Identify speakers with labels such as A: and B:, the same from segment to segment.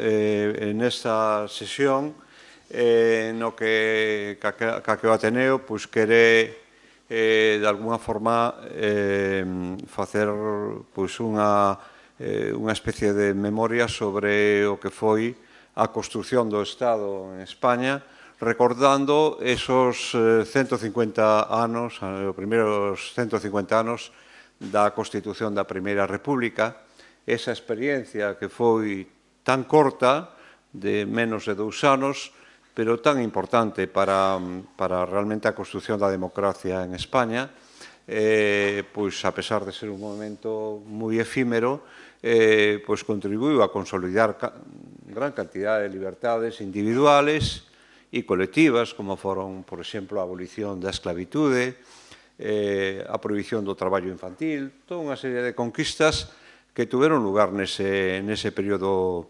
A: nesta sesión no que o Ateneo quere de alguna forma facer unha especie de memoria sobre o que foi a construción do Estado en España, recordando esos 150 anos, os primeiros 150 anos da Constitución da Primeira República, esa experiencia que foi tan corta, de menos de 2 anos, pero tan importante para realmente a construción da democracia en España, pois a pesar de ser un momento moi efímero, pois contribuiu a consolidar gran cantidad de libertades individuales e colectivas, como foron, por exemplo, a abolición da esclavitude, a prohibición do traballo infantil, toda unha serie de conquistas que tuveron lugar nese período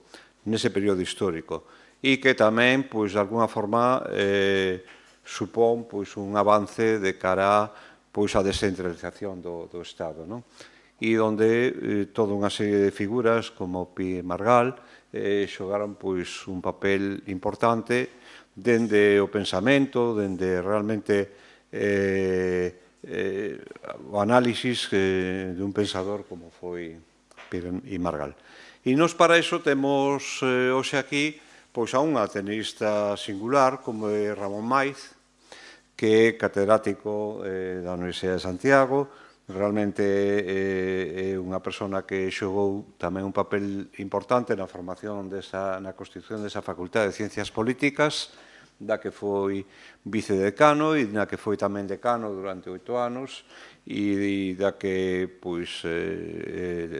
A: histórico e que tamén, de alguna forma, supón un avance de cara á descentralización do Estado, e onde toda unha serie de figuras como Pi e Margall xogaron un papel importante dende o pensamento, dende realmente o análisis dun pensador como foi Pi e Margall. E nos para iso temos hoxe aquí a un ateneísta singular como é Ramón Maiz, que é catedrático da Universidade de Santiago, realmente é unha persona que xogou tamén un papel importante na formación na constitución desa Facultade de Ciencias Políticas, da que foi vicedecano e na que foi tamén decano durante 8 anos e da que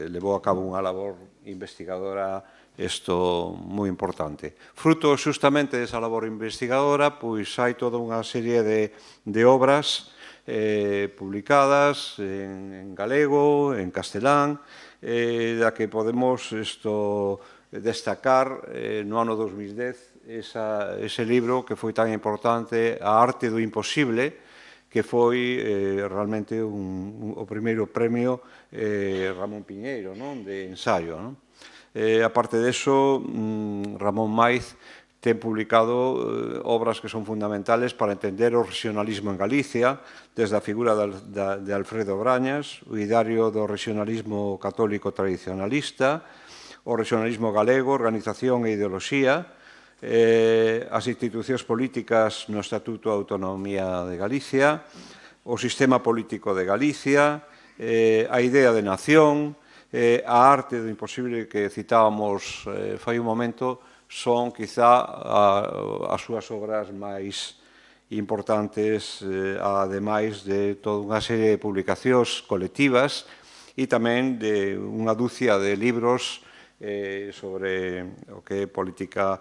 A: levou a cabo unha labor investigadora moi importante. Fruto xustamente desa labor investigadora, hai toda unha serie de obras publicadas en galego, en castelán, da que podemos destacar no ano 2010 ese libro que foi tan importante, A arte do imposible, que foi realmente o primeiro premio Ramón Piñeiro de ensaio. A parte deso, Ramón Maiz ten publicado obras que son fundamentales para entender o regionalismo en Galicia, desde a figura de Alfredo Brañas, o ideario do regionalismo católico tradicionalista, o regionalismo galego, organización e ideoloxía, as institucións políticas no Estatuto de Autonomía de Galicia, o sistema político de Galicia, a idea de nación, a arte do imposible que citábamos fai un momento, son quizá as súas obras máis importantes, ademais de toda unha serie de publicacións colectivas e tamén de unha dúcia de libros sobre o que é política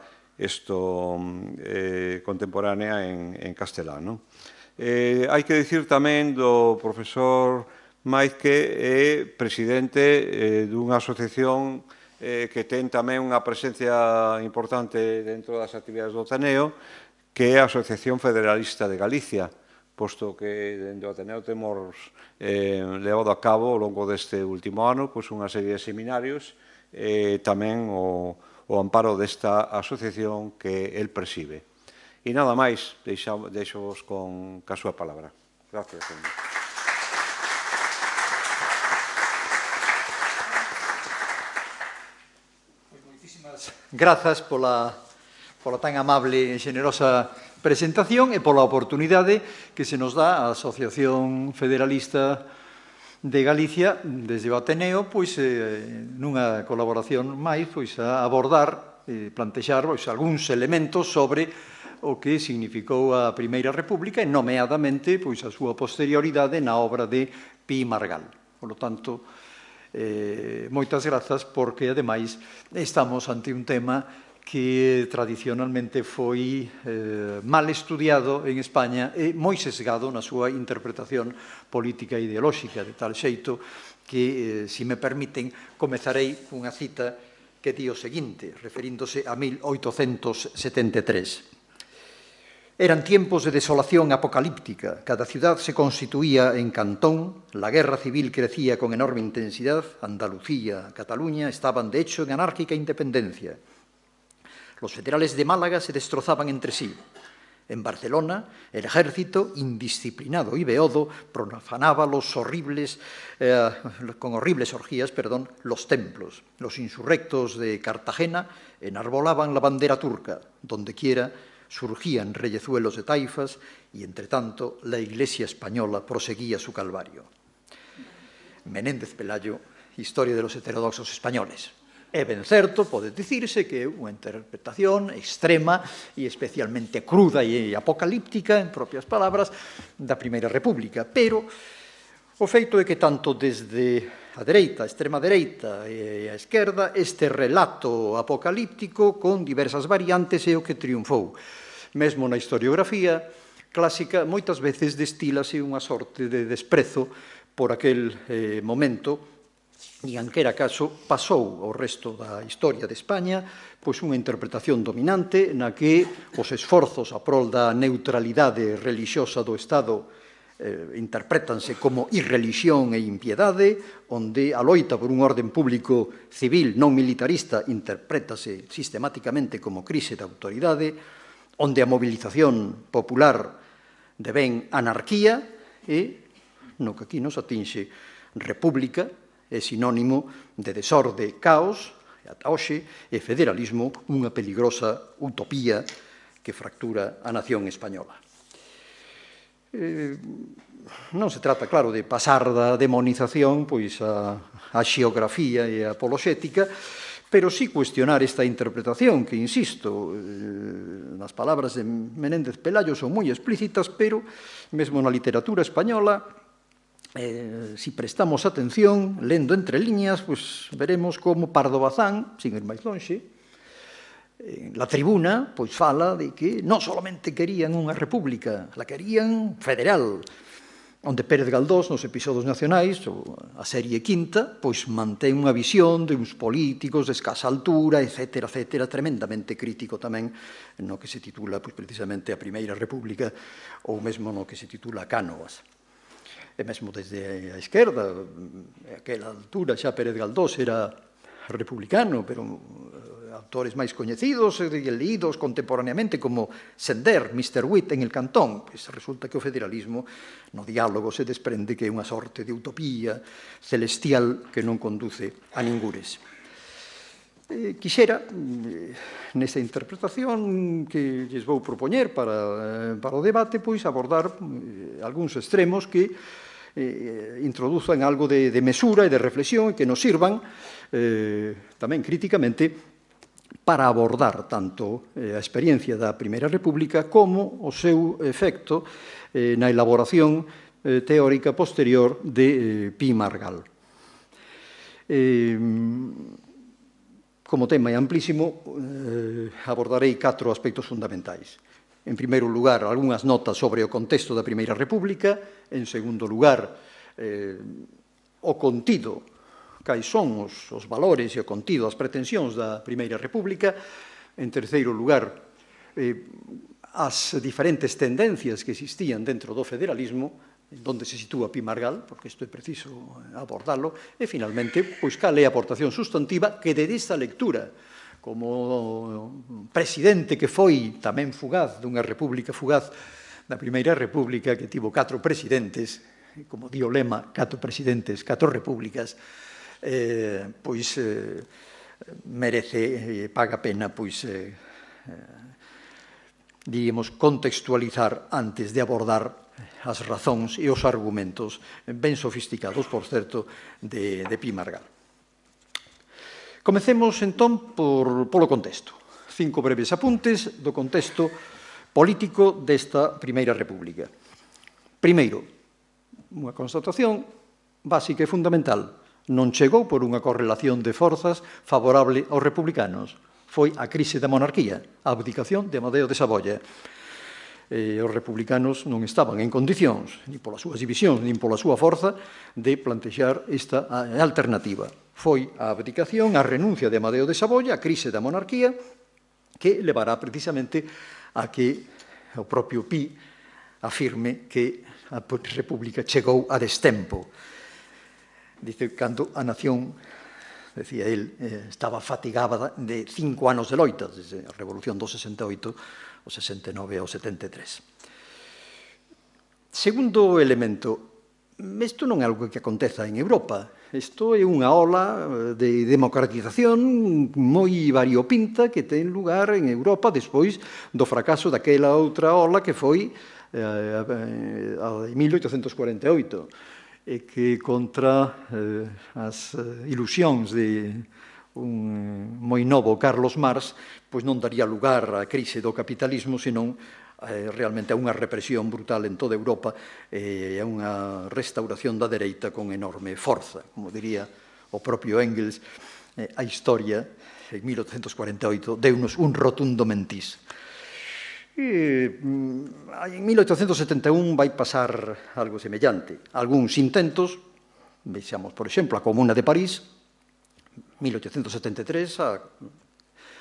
A: contemporánea en castelán. Hai que dicir tamén do profesor Maiz que é presidente dunha asociación que ten tamén unha presencia importante dentro das actividades do Ateneo, que é a Asociación Federalista de Galicia, posto que dentro do Ateneo temos levado a cabo ao longo deste último ano unha serie de seminarios, tamén o amparo desta asociación que el preside. E nada máis, deixo-vos con a súa palabra. Gracias.
B: Grazas pola tan amable e xenerosa presentación e pola oportunidade que se nos dá a Asociación Federalista de Galicia desde o Ateneo, nunha colaboración máis, a abordar e plantexar algúns elementos sobre o que significou a Primeira República e, nomeadamente, a súa posterioridade na obra de Pi e Margall. Por lo tanto, moitas grazas porque, ademais, estamos ante un tema que tradicionalmente foi mal estudiado en España e moi sesgado na súa interpretación política e ideolóxica, de tal xeito que, se me permiten, comezarei cunha cita que di o seguinte, referíndose a 1873. Eran tiempos de desolación apocalíptica. Cada ciudad se constituía en cantón, la guerra civil crecía con enorme intensidad, Andalucía, Cataluña estaban de hecho en anárquica independencia. Los federales de Málaga se destrozaban entre sí. En Barcelona, el ejército, indisciplinado y beodo, profanaba con horribles orgías, los templos. Los insurrectos de Cartagena enarbolaban la bandera turca. Dondequiera surgían reyezuelos de taifas y, entre tanto, la Iglesia española proseguía su calvario. Menéndez Pelayo, Historia de los heterodoxos españoles. É ben certo, pode dicirse que é unha interpretación extrema e especialmente cruda e apocalíptica, en propias palabras, da Primeira República, pero o feito é que tanto desde a dereita, a extrema dereita e a esquerda, este relato apocalíptico con diversas variantes é o que triunfou. Mesmo na historiografía clásica, moitas veces destílase unha sorte de desprezo por aquel momento, e anquera caso pasou ao resto da historia de España pois unha interpretación dominante na que os esforzos a prol da neutralidade relixiosa do Estado interpretanse como irrelixión e impiedade, onde a loita por un orden público civil non militarista interprétase sistemáticamente como crise de autoridade, onde a movilización popular devén anarquía e, no que aquí nos atinxe, república, é sinónimo de desorde, caos, e ata hoxe, e federalismo, unha peligrosa utopía que fractura a nación española. Non se trata, claro, de pasar da demonización pois a xeografía e a apoloxética, pero sí cuestionar esta interpretación que, insisto, nas palabras de Menéndez Pelayo son moi explícitas, pero mesmo na literatura española, si prestamos atención, lendo entre liñas, pues veremos como Pardo Bazán, sin ir máis lonxe, la Tribuna, pois fala de que non solamente querían unha república, la querían federal, onde Pérez Galdós, nos episodios nacionais, a serie quinta, pois mantén unha visión de uns políticos de escasa altura, etcétera, etcétera, tremendamente crítico tamén no que se titula, pois precisamente, a Primeira República, ou mesmo no que se titula Cánovas. E mesmo desde a esquerda, a aquela altura xa Pérez Galdós era republicano, pero autores máis coñecidos e leídos contemporaneamente como Sender, Mr. Witt en El Cantón, pois resulta que o federalismo no diálogo se desprende que é unha sorte de utopía celestial que non conduce a ningures. Quixera, nesta interpretación que lles vou propoñer para o debate, pois abordar algúns extremos que introduzan algo de mesura e de reflexión e que nos sirvan tamén críticamente para abordar tanto a experiencia da Primeira República como o seu efecto na elaboración teórica posterior de Pi Margall. Como tema é amplísimo, abordarei 4 aspectos fundamentais. En primeiro lugar, algunhas notas sobre o contexto da Primeira República. En segundo lugar, o contido, cais son os valores e o contido, as pretensións da Primeira República. En terceiro lugar, as diferentes tendencias que existían dentro do federalismo, onde se sitúa Pi Margall, porque isto é preciso abordarlo, e, finalmente, pois cal é a aportación sustantiva que de esta lectura, como presidente que foi tamén fugaz dunha república fugaz, da Primeira República, que tivo 4 presidentes, como di o lema, 4 presidentes, 4 repúblicas, pois merece, paga pena, pois, diríamos, contextualizar antes de abordar as razóns e os argumentos ben sofisticados, por certo, de Pi Margall. Comecemos, entón, polo contexto. 5 breves apuntes do contexto político desta Primeira República. Primeiro, unha constatación básica e fundamental. Non chegou por unha correlación de forzas favorable aos republicanos. Foi a crise da monarquía, a abdicación de Amadeo de Saboya. Os republicanos non estaban en condicións, ni polas súas divisións, nin pola súa forza, de plantexar esta alternativa. Foi a abdicación, a renuncia de Amadeo de Saboya, a crise da monarquía, que levará precisamente a que o propio Pi afirme que a República chegou a destempo. Dice, cando a nación decía él, estaba fatigada de 5 anos de loita, desde a Revolución do 68, o 69 ao 73. Segundo elemento, isto non é algo que aconteza en Europa, isto é unha ola de democratización moi variopinta que ten lugar en Europa despois do fracaso daquela outra ola que foi a de 1848, e que contra as ilusións de un moi novo Carlos Marx, pois non daría lugar á crise do capitalismo, senón realmente a unha represión brutal en toda Europa e a unha restauración da dereita con enorme forza. Como diría o propio Engels, a historia, en 1848, deunos un rotundo mentís. En 1871 vai pasar algo semellante. Algúns intentos, vexamos, por exemplo, a Comuna de París, 1873, a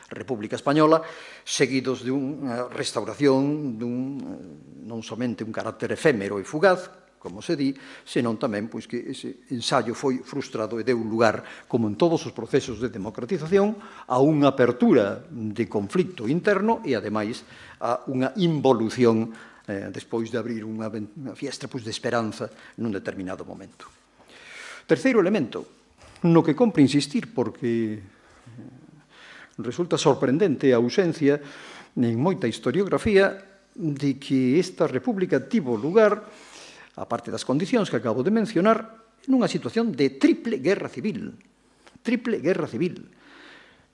B: República Española, seguidos de unha restauración non somente un carácter efémero e fugaz, como se di, senón tamén pois, que ese ensaio foi frustrado e deu lugar, como en todos os procesos de democratización, a unha apertura de conflicto interno e, ademais, a unha involución despois de abrir unha fiestra pois, de esperanza nun determinado momento. Terceiro elemento, no que compre insistir, porque resulta sorprendente a ausencia en moita historiografía de que esta república tivo lugar, a parte das condicións que acabo de mencionar, nunha situación de triple guerra civil. Triple guerra civil.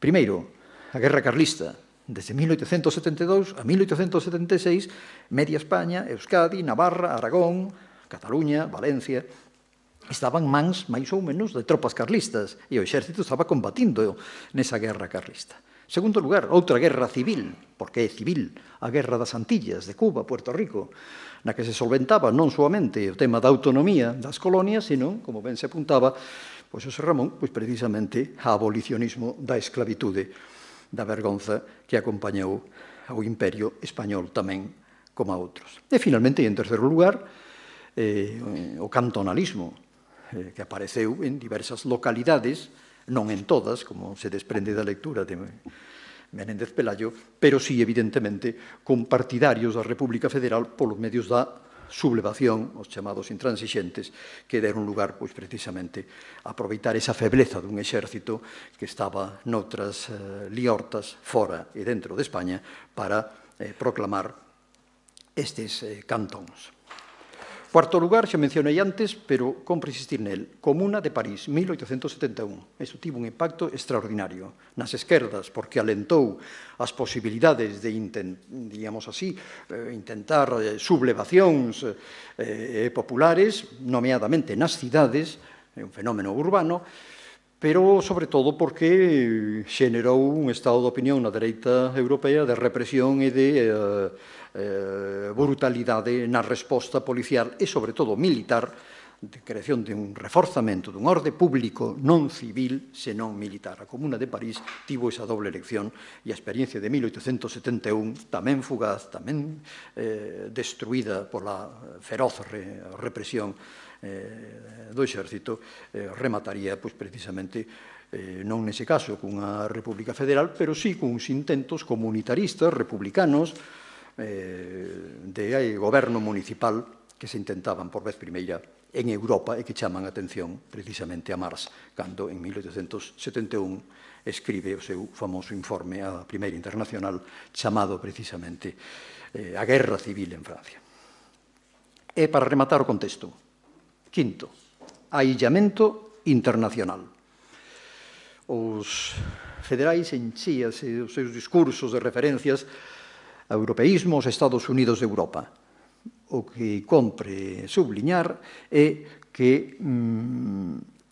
B: Primeiro, a guerra carlista, desde 1872 a 1876, media España, Euskadi, Navarra, Aragón, Cataluña, Valencia, estaban mans, máis ou menos, de tropas carlistas, e o exército estaba combatindo nesa guerra carlista. Segundo lugar, outra guerra civil, porque é civil, a guerra das Antillas, de Cuba, Puerto Rico, na que se solventaba non soamente o tema da autonomía das colonias, senón, como ben se apuntaba, pois José Ramón, pois precisamente a abolicionismo da esclavitude, da vergonza que acompañou ao Imperio Español tamén como a outros. E, finalmente, e en terceiro lugar, o cantonalismo, que apareceu en diversas localidades, non en todas, como se desprende da lectura de Menéndez Pelayo, pero sí, evidentemente, con partidarios da República Federal polos medios da sublevación, os chamados intransixentes, que deron lugar, pois, precisamente, a aproveitar esa febleza dun exército que estaba noutras liortas, fora e dentro de España, para proclamar estes cantóns. Cuarto lugar, xa mencionei antes, pero compre insistir nel, Comuna de París, 1871. Isto tivo un impacto extraordinario nas esquerdas, porque alentou as posibilidades de, digamos así, intentar sublevacións populares, nomeadamente nas cidades, é un fenómeno urbano, pero, sobre todo, porque xenerou un estado de opinión na dereita europea de represión e de brutalidade na resposta policial e, sobre todo, militar, de creación de un reforzamento dun orde público non civil, senón militar. A Comuna de París tivo esa doble elección e a experiencia de 1871, tamén fugaz, tamén destruída pola feroz represión do exército, remataría, pois, precisamente, non nese caso cunha república federal, pero sí cuns intentos comunitaristas, republicanos, de goberno municipal que se intentaban por vez primeira en Europa e que chaman a atención precisamente a Marx cando en 1871 escribe o seu famoso informe á Primeira Internacional chamado precisamente a Guerra Civil en Francia. E para rematar o contexto, quinto, aillamento internacional. Os federais enchíase os seus discursos de referencias ao europeísmo, aos Estados Unidos de Europa. O que compre subliñar é que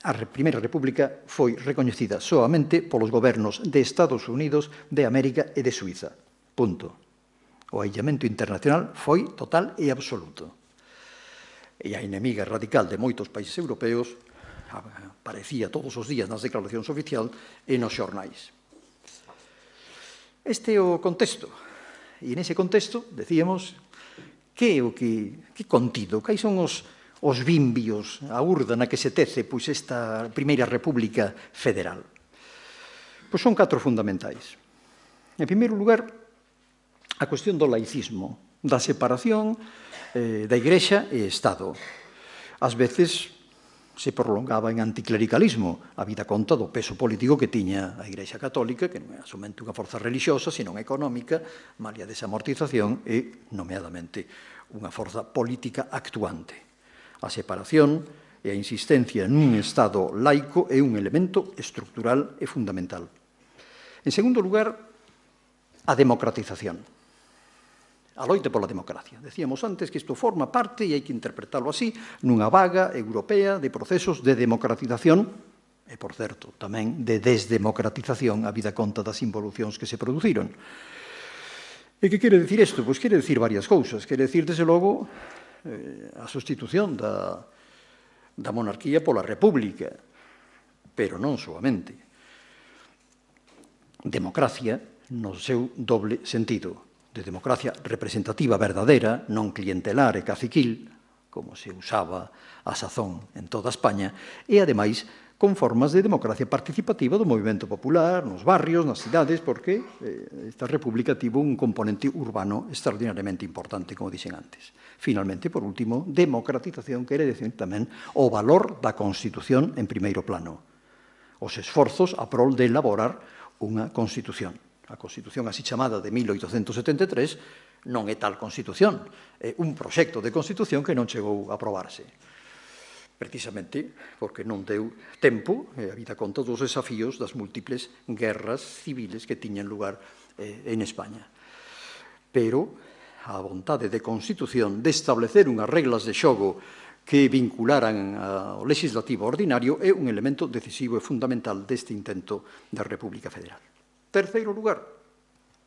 B: a Primeira República foi recoñecida soamente polos gobernos de Estados Unidos, de América e de Suiza. Punto. O aillamento internacional foi total e absoluto. E a inimiga radical de moitos países europeos aparecía todos os días nas declaracións oficiais e nos xornais. Este é o contexto. E nese contexto, decíamos, que contido, cais son os bimbios, a urda na que se tece pois esta Primeira República Federal. Pois son 4 fundamentais. En primeiro lugar, a cuestión do laicismo, da separación da Igrexa e Estado. Ás veces se prolongaba en anticlericalismo, a vida conta do peso político que tiña a Igrexa Católica, que non é somente unha forza religiosa, senón económica, malia desamortización e, nomeadamente, unha forza política actuante. A separación e a insistencia nun Estado laico é un elemento estructural e fundamental. En segundo lugar, a democratización. A loita pola democracia. Decíamos antes que isto forma parte, e hai que interpretarlo así, nunha vaga europea de procesos de democratización e, por certo, tamén de desdemocratización a vida conta das involucións que se produciron. E que quere dicir isto? Pois quere dicir varias cousas. Quere dicir, desde logo, a sustitución da monarquía pola república, pero non soamente. Democracia no seu doble sentido, de democracia representativa verdadeira, non clientelar e caciquil, como se usaba a sazón en toda España, e, ademais, con formas de democracia participativa do movimento popular, nos barrios, nas cidades, porque esta república tivo un componente urbano extraordinariamente importante, como dixen antes. Finalmente, por último, democratización quere decir tamén o valor da Constitución en primeiro plano. Os esforzos a prol de elaborar unha Constitución. A Constitución así chamada de 1873 non é tal Constitución, é un proxecto de Constitución que non chegou a aprobarse. Precisamente porque non deu tempo, a vida conta dos desafíos das múltiples guerras civiles que tiñan lugar en España. Pero a vontade de Constitución de establecer unhas reglas de xogo que vincularan ao legislativo ordinario é un elemento decisivo e fundamental deste intento da República Federal. Terceiro lugar,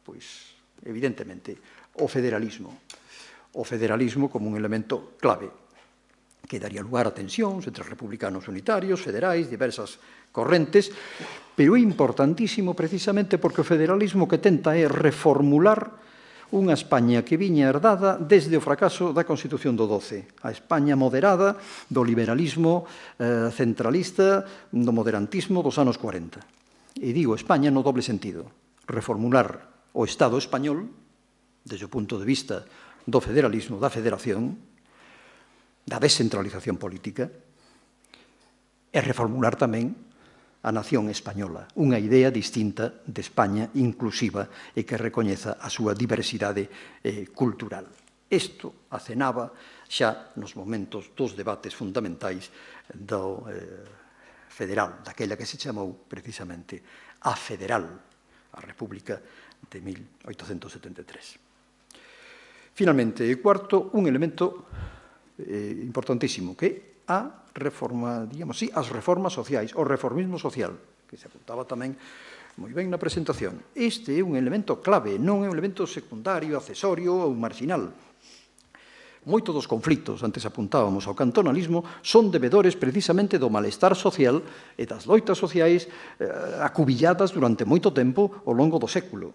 B: pois, evidentemente, o federalismo. O federalismo como un elemento clave que daría lugar a tensións entre republicanos unitarios, federais, diversas correntes, pero é importantísimo precisamente porque o federalismo que tenta é reformular unha España que viña herdada desde o fracaso da Constitución do 12, a España moderada do liberalismo centralista, do moderantismo dos anos 40. E digo España no doble sentido, reformular o Estado español, desde o punto de vista do federalismo, da federación, da descentralización política, e reformular tamén a nación española, unha idea distinta de España inclusiva e que recoñeza a súa diversidade cultural. Isto acenaba xa nos momentos dos debates fundamentais do federal, daquela que se chamou precisamente a Federal, a República de 1873. Finalmente, cuarto, un elemento importantísimo, que é a reforma, digamos así, as reformas sociais, o reformismo social, que se apuntaba tamén moi ben na presentación. Este é un elemento clave, non é un elemento secundario, accesorio ou marginal. Moitos dos conflitos, antes apuntábamos ao cantonalismo, son debedores precisamente do malestar social e das loitas sociais acubilladas durante moito tempo ao longo do século.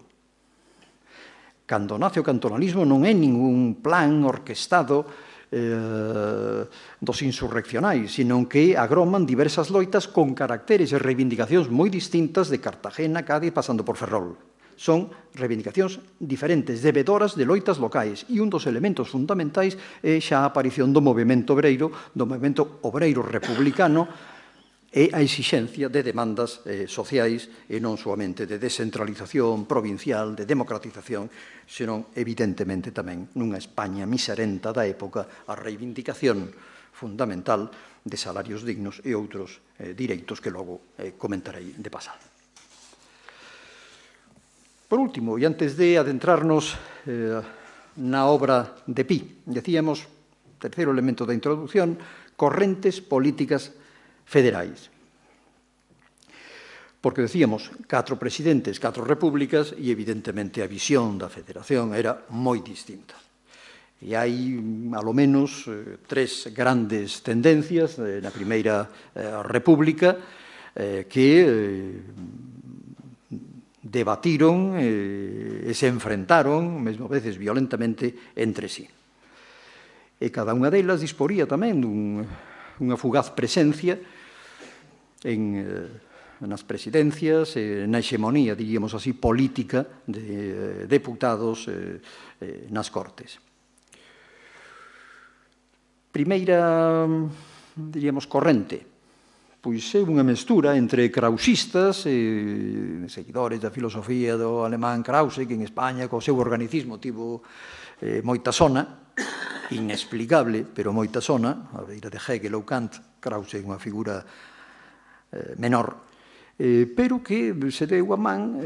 B: Cando nace o cantonalismo non é ningún plan orquestado dos insurreccionais, sino que agroman diversas loitas con caracteres e reivindicacións moi distintas de Cartagena, Cádiz, pasando por Ferrol. Son reivindicacións diferentes, debedoras de loitas locais, e un dos elementos fundamentais é xa a aparición do movimento obreiro republicano e a exixencia de demandas sociais e non soamente de descentralización provincial, de democratización, senón evidentemente tamén nunha España miserenta da época a reivindicación fundamental de salarios dignos e outros direitos que logo comentarei de pasado. Por último, e antes de adentrarnos na obra de Pi, decíamos, terceiro elemento da introducción, correntes políticas federais. Porque decíamos 4 presidentes, 4 repúblicas, e evidentemente a visión da federación era moi distinta. E hai, alo menos, 3 grandes tendencias na primeira república que debatiron e se enfrentaron, mesmo a veces violentamente, entre sí. E cada unha delas disporía tamén dunha fugaz presencia en nas presidencias, na hexemonía, diríamos así, política de deputados nas Cortes. Primeira, diríamos, corrente, pois é unha mestura entre krausistas, seguidores da filosofía do alemán Krause, que en España, co seu organicismo, tivo moita sona, inexplicable, pero moita sona, a beira de Hegel ou Kant. Krause é unha figura menor, pero que se deu a man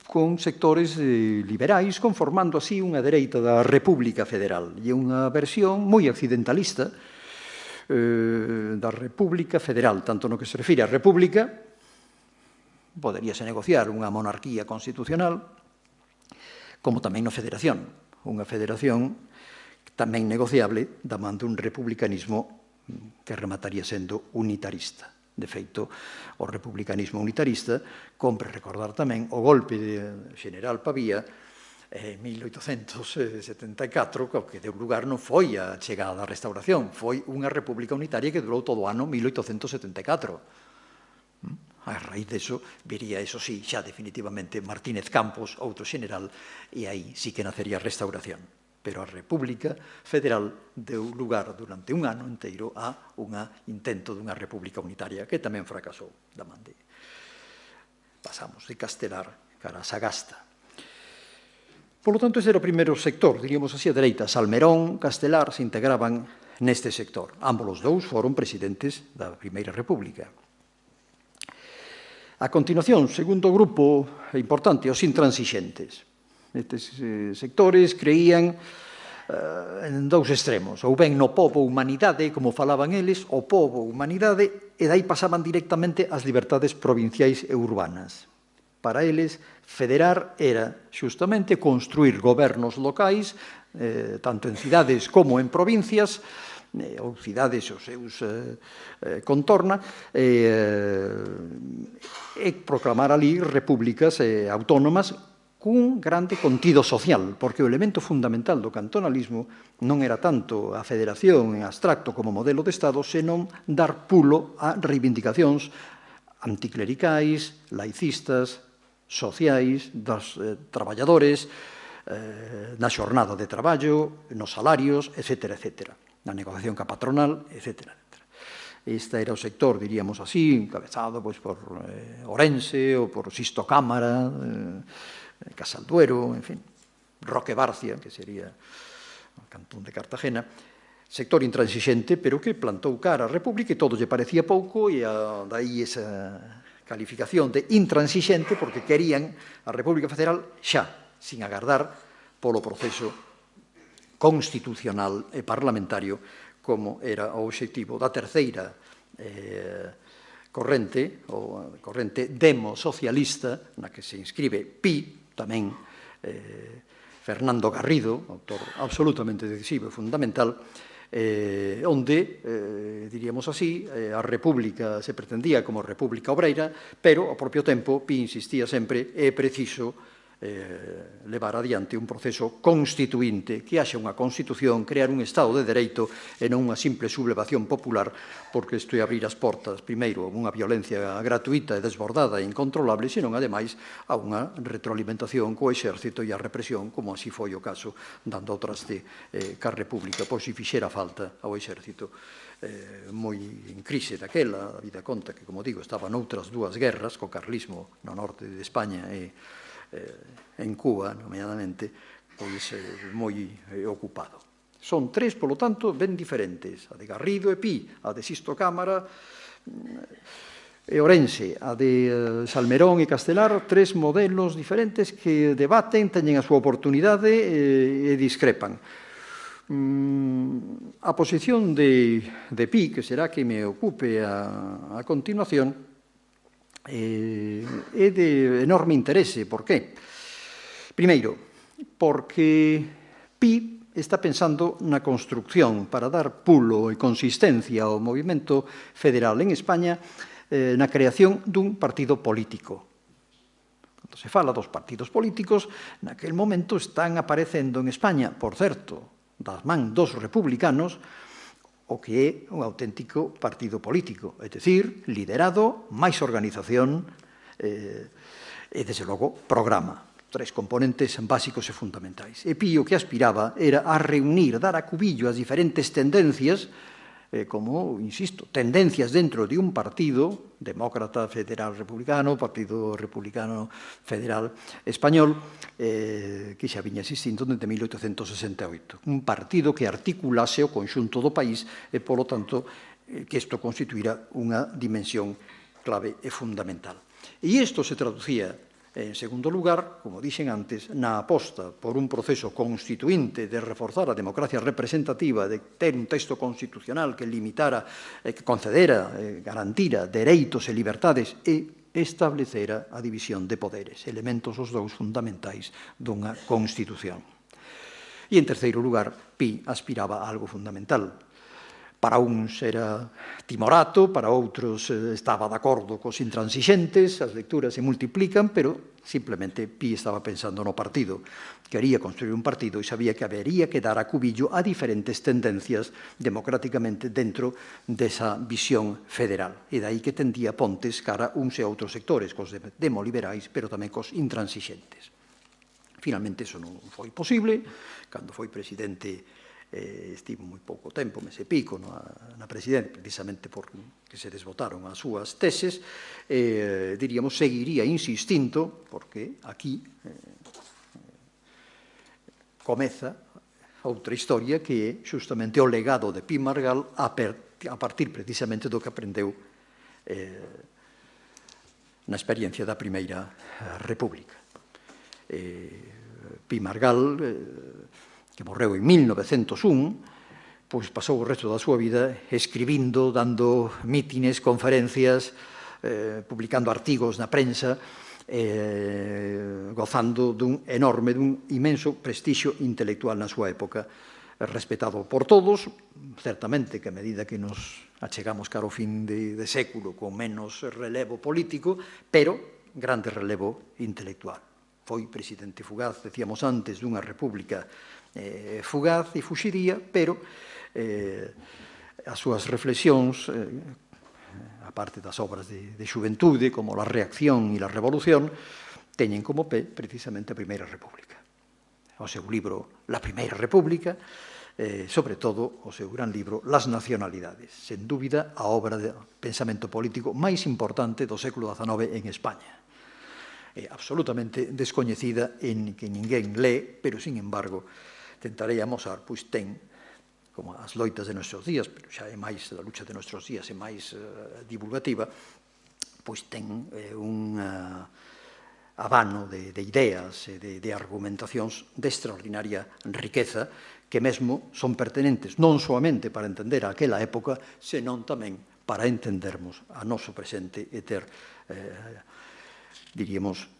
B: con sectores liberais, conformando así unha dereita da República Federal. E unha versión moi accidentalista da República Federal, tanto no que se refire á República, poderíase negociar unha monarquía constitucional, como tamén na Federación, unha federación tamén negociable da man dun republicanismo que remataría sendo unitarista. De feito, o republicanismo unitarista, compre recordar tamén o golpe de General Pavía en 1874, que deu lugar non foi a chegada da restauración, foi unha república unitaria que durou todo o ano 1874. A raíz deso, viría, eso sí, xa definitivamente Martínez Campos, outro general, e aí sí que nacería a restauración. Pero a República Federal deu lugar durante un ano inteiro a un intento dunha república unitaria que tamén fracasou da man de... Pasamos de Castelar cara a Sagasta. Por lo tanto, ese era o primeiro sector, diríamos así, a dereita. Salmerón, Castelar se integraban neste sector. Ambos os dous foron presidentes da Primeira República. A continuación, segundo grupo importante, os intransixentes. Estes sectores creían en dous extremos, ou ben no pobo humanidade, como falaban eles, o pobo humanidade, e dai pasaban directamente ás libertades provinciais e urbanas. Para eles, federar era xustamente construir gobernos locais, tanto en cidades como en provincias, ou cidades os seus contorna, e proclamar ali repúblicas autónomas cun grande contido social, porque o elemento fundamental do cantonalismo non era tanto a federación en abstracto como modelo de Estado, senón dar pulo a reivindicacións anticlericais, laicistas, sociais, dos traballadores, na xornada de traballo, nos salarios, etc., etc., na negociación ca patronal, etc., etc. Este era o sector, diríamos así, encabezado por Orense ou por Sisto Cámara, Casalduero, en fin, Roque Barcia, que sería o cantón de Cartagena, sector intransixente, pero que plantou cara á República e todo lle parecía pouco, e daí esa calificación de intransixente, porque querían a República Federal xa, sin agardar polo proceso constitucional e parlamentario, como era o obxectivo da terceira corrente, ou corrente demosocialista, na que se inscribe Pi, tamén Fernando Garrido, autor absolutamente decisivo e fundamental, onde, diríamos así, a República se pretendía como República Obreira, pero ao propio tempo Pi insistía sempre é preciso levar adiante un proceso constituinte, que haxa unha constitución, crear un Estado de Dereito e non unha simple sublevación popular, porque isto é abrir as portas, primeiro, a unha violencia gratuita e desbordada e incontrolable, senón, ademais, a unha retroalimentación co exército e a represión, como así foi o caso dando ao traste ca República, pois se fixera falta ao exército moi en crise daquela, a vida conta que, como digo, estaba noutras dúas guerras, co carlismo no norte de España e en Cuba, nomeadamente, pois moi ocupado. Son tres, polo tanto, ben diferentes, a de Garrido e Pi, a de Sisto Cámara e Orense, a de Salmerón e Castelar, tres modelos diferentes que debaten, teñen a súa oportunidade e discrepan. A posición de Pi, que será que me ocupe a continuación, é de enorme interese. Por qué? Primeiro, porque Pi está pensando na construcción para dar pulo e consistencia ao movimento federal en España, na creación dun partido político. Cando se fala dos partidos políticos, naquel momento están aparecendo en España, por certo, das man dos republicanos, o que é un auténtico partido político, é dicir, liderado, máis organización e, desde logo, programa. 3 componentes básicos e fundamentais. E Pi o que aspiraba era a reunir, dar a cubillo as diferentes tendencias, como, insisto, tendencias dentro de un partido, demócrata federal republicano, partido republicano federal español, que xa viña existindo desde 1868. Un partido que articulase o conxunto do país e, polo tanto, que isto constituíra unha dimensión clave e fundamental. E isto se traducía, en segundo lugar, como dixen antes, na aposta por un proceso constituinte de reforzar a democracia representativa, de ter un texto constitucional que limitara, que concedera, garantira dereitos e libertades e establecera a división de poderes, elementos os dous fundamentais dunha Constitución. E, en terceiro lugar, Pi aspiraba a algo fundamental. Para uns era timorato, para outros estaba de acordo cos intransigentes, as lecturas se multiplican, pero simplemente Pi estaba pensando no partido. Quería construir un partido e sabía que habería que dar a cubillo a diferentes tendencias democráticamente dentro desa visión federal. E dai que tendía pontes cara uns e outros sectores, cos demoliberais, pero tamén cos intransigentes. Finalmente, iso non foi posible. Cando foi presidente, estivo moi pouco tempo, mes e pico, na presidencia, precisamente porque se desbotaron as súas teses, diríamos, seguiría insistindo, porque aquí comeza outra historia que é justamente o legado de Pi Margall a partir precisamente do que aprendeu na experiencia da Primeira República. Pi Margall, que morreu en 1901, pois pasou o resto da súa vida escribindo, dando mítines, conferencias, publicando artigos na prensa, gozando dun enorme, dun inmenso prestixio intelectual na súa época, respetado por todos, certamente que a medida que nos achegamos cara ao fin de século con menos relevo político, pero grande relevo intelectual. Foi presidente fugaz, decíamos antes, dunha república fugaz e fuxiría, pero as súas reflexións, a parte das obras de xuventude, como La reacción e la revolución, teñen como pé precisamente a Primeira República. O seu libro La Primeira República, sobre todo o seu gran libro Las nacionalidades, sen dúbida a obra de pensamento político máis importante do século XIX en España. Absolutamente descoñecida en que ninguén lee, pero, sin embargo, tentarei amosar, pois ten, como as loitas de nuestros días, pero xa é máis, a lucha de nuestros días é máis divulgativa, pois ten un abano de ideas e de argumentacións de extraordinaria riqueza que mesmo son pertinentes non soamente para entender aquela época, senón tamén para entendermos a noso presente e ter, diríamos,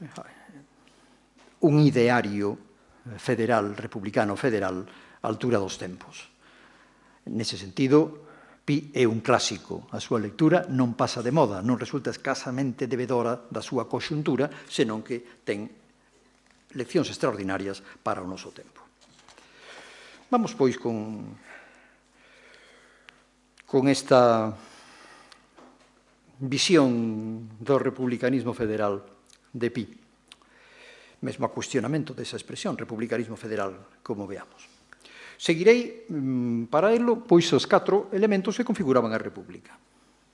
B: un ideario federal, republicano federal, a altura dos tempos. Nese sentido, Pi é un clásico. A súa lectura non pasa de moda, non resulta escasamente debedora da súa conxuntura, senón que ten leccións extraordinarias para o noso tempo. Vamos, pois, con esta visión do republicanismo federal de Pi. Mesmo a cuestionamento desa expresión, republicanismo federal, como veamos. Seguirei, para elo, pois os 4 elementos que configuraban a República.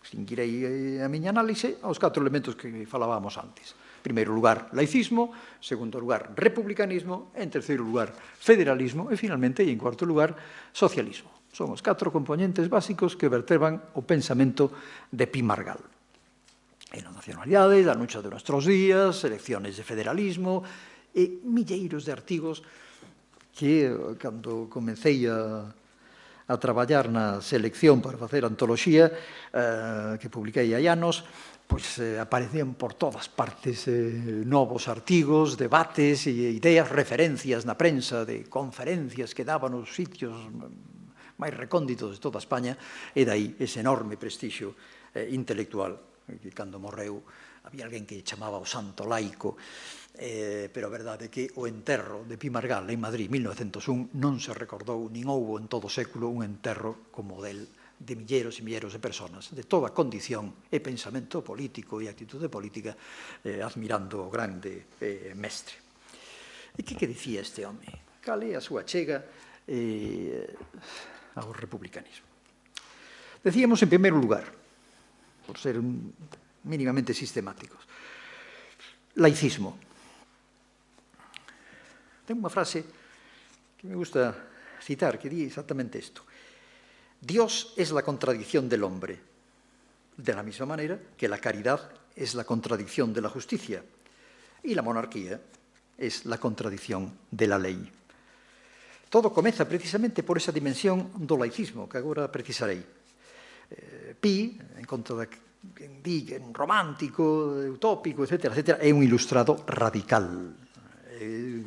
B: Distinguirei a miña análise aos 4 elementos que falábamos antes. En primeiro lugar, laicismo, en segundo lugar, republicanismo, en terceiro lugar, federalismo e, finalmente, e en cuarto lugar, socialismo. Son os 4 componentes básicos que verteban o pensamento de Pi Margall. En las nacionalidades, la lucha de nuestros días, elecciones de federalismo e milleiros de artigos que, cando comecei a traballar na selección para facer antoloxía, que publiquei hai anos, pois aparecían por todas partes novos artigos, debates e ideas, referencias na prensa de conferencias que daban os sitios máis recónditos de toda España, e dai ese enorme prestixio intelectual que cando morreu había alguén que chamaba o santo laico, pero a verdade é que o enterro de Pi Margall en Madrid, 1901, non se recordou, nin houbo en todo o século un enterro como del de milleiros e milleiros de personas, de toda condición e pensamento político e actitude política, admirando o grande mestre. E que dicía este home? Cal é a súa chega ao republicanismo? Decíamos, en primeiro lugar, por ser mínimamente sistemáticos, laicismo. Ten unha frase que me gusta citar, que di exactamente isto. Dios es la contradicción del hombre, de la misma manera que la caridad es la contradicción de la justicia y la monarquía es la contradicción de la ley. Todo comeza precisamente por esa dimensión do laicismo, que agora precisarei. Pi, en contra de quen di que é un romántico, utópico, etc., é un ilustrado radical.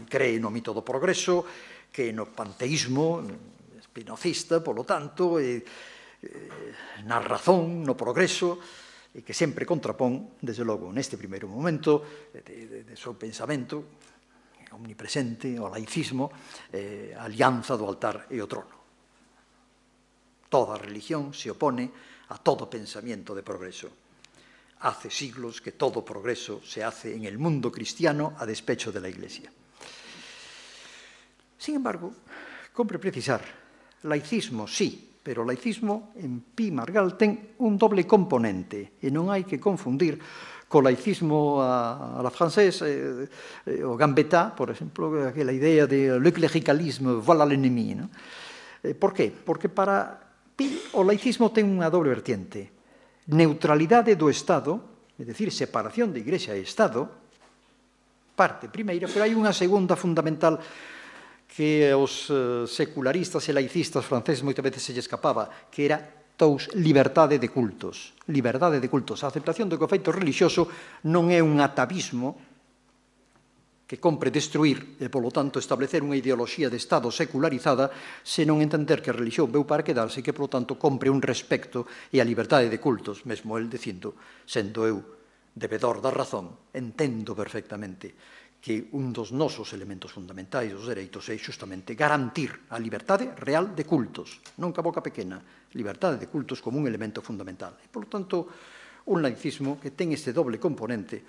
B: Cree no mito do progreso, que no panteísmo spinozista, polo tanto, na razón, no progreso, e que sempre contrapón, desde logo, neste primeiro momento, de seu pensamento omnipresente, o laicismo, a alianza do altar e o trono. Toda religión se opone a todo pensamiento de progreso. Hace siglos que todo progreso se hace en el mundo cristiano a despecho de la Iglesia. Sin embargo, compre precisar, laicismo sí, pero o laicismo en Pi Margall ten un doble componente e non hai que confundir co laicismo a la francés, o Gambetta, por exemplo, aquela idea de le clericalisme, voilà l'ennemi. Por qué? Porque para Pi o laicismo ten unha doble vertiente. Neutralidade do Estado, é dicir, separación de Igrexa e Estado, parte primeira, pero hai unha segunda fundamental que aos secularistas e laicistas franceses moitas veces se lle escapaba, que era liberdade de cultos. Liberdade de cultos. A aceptación do que o feito religioso non é un atavismo que compre destruir e, polo tanto, establecer unha ideoloxía de Estado secularizada, senón entender que a religión veu para quedarse e que, polo tanto, compre un respecto e a liberdade de cultos, mesmo el dicindo, sendo eu debedor da razón, entendo perfectamente que un dos nosos elementos fundamentais dos dereitos é xustamente garantir a liberdade real de cultos, non ca boca pequena, liberdade de cultos como un elemento fundamental. E, por tanto, un laicismo que ten este doble componente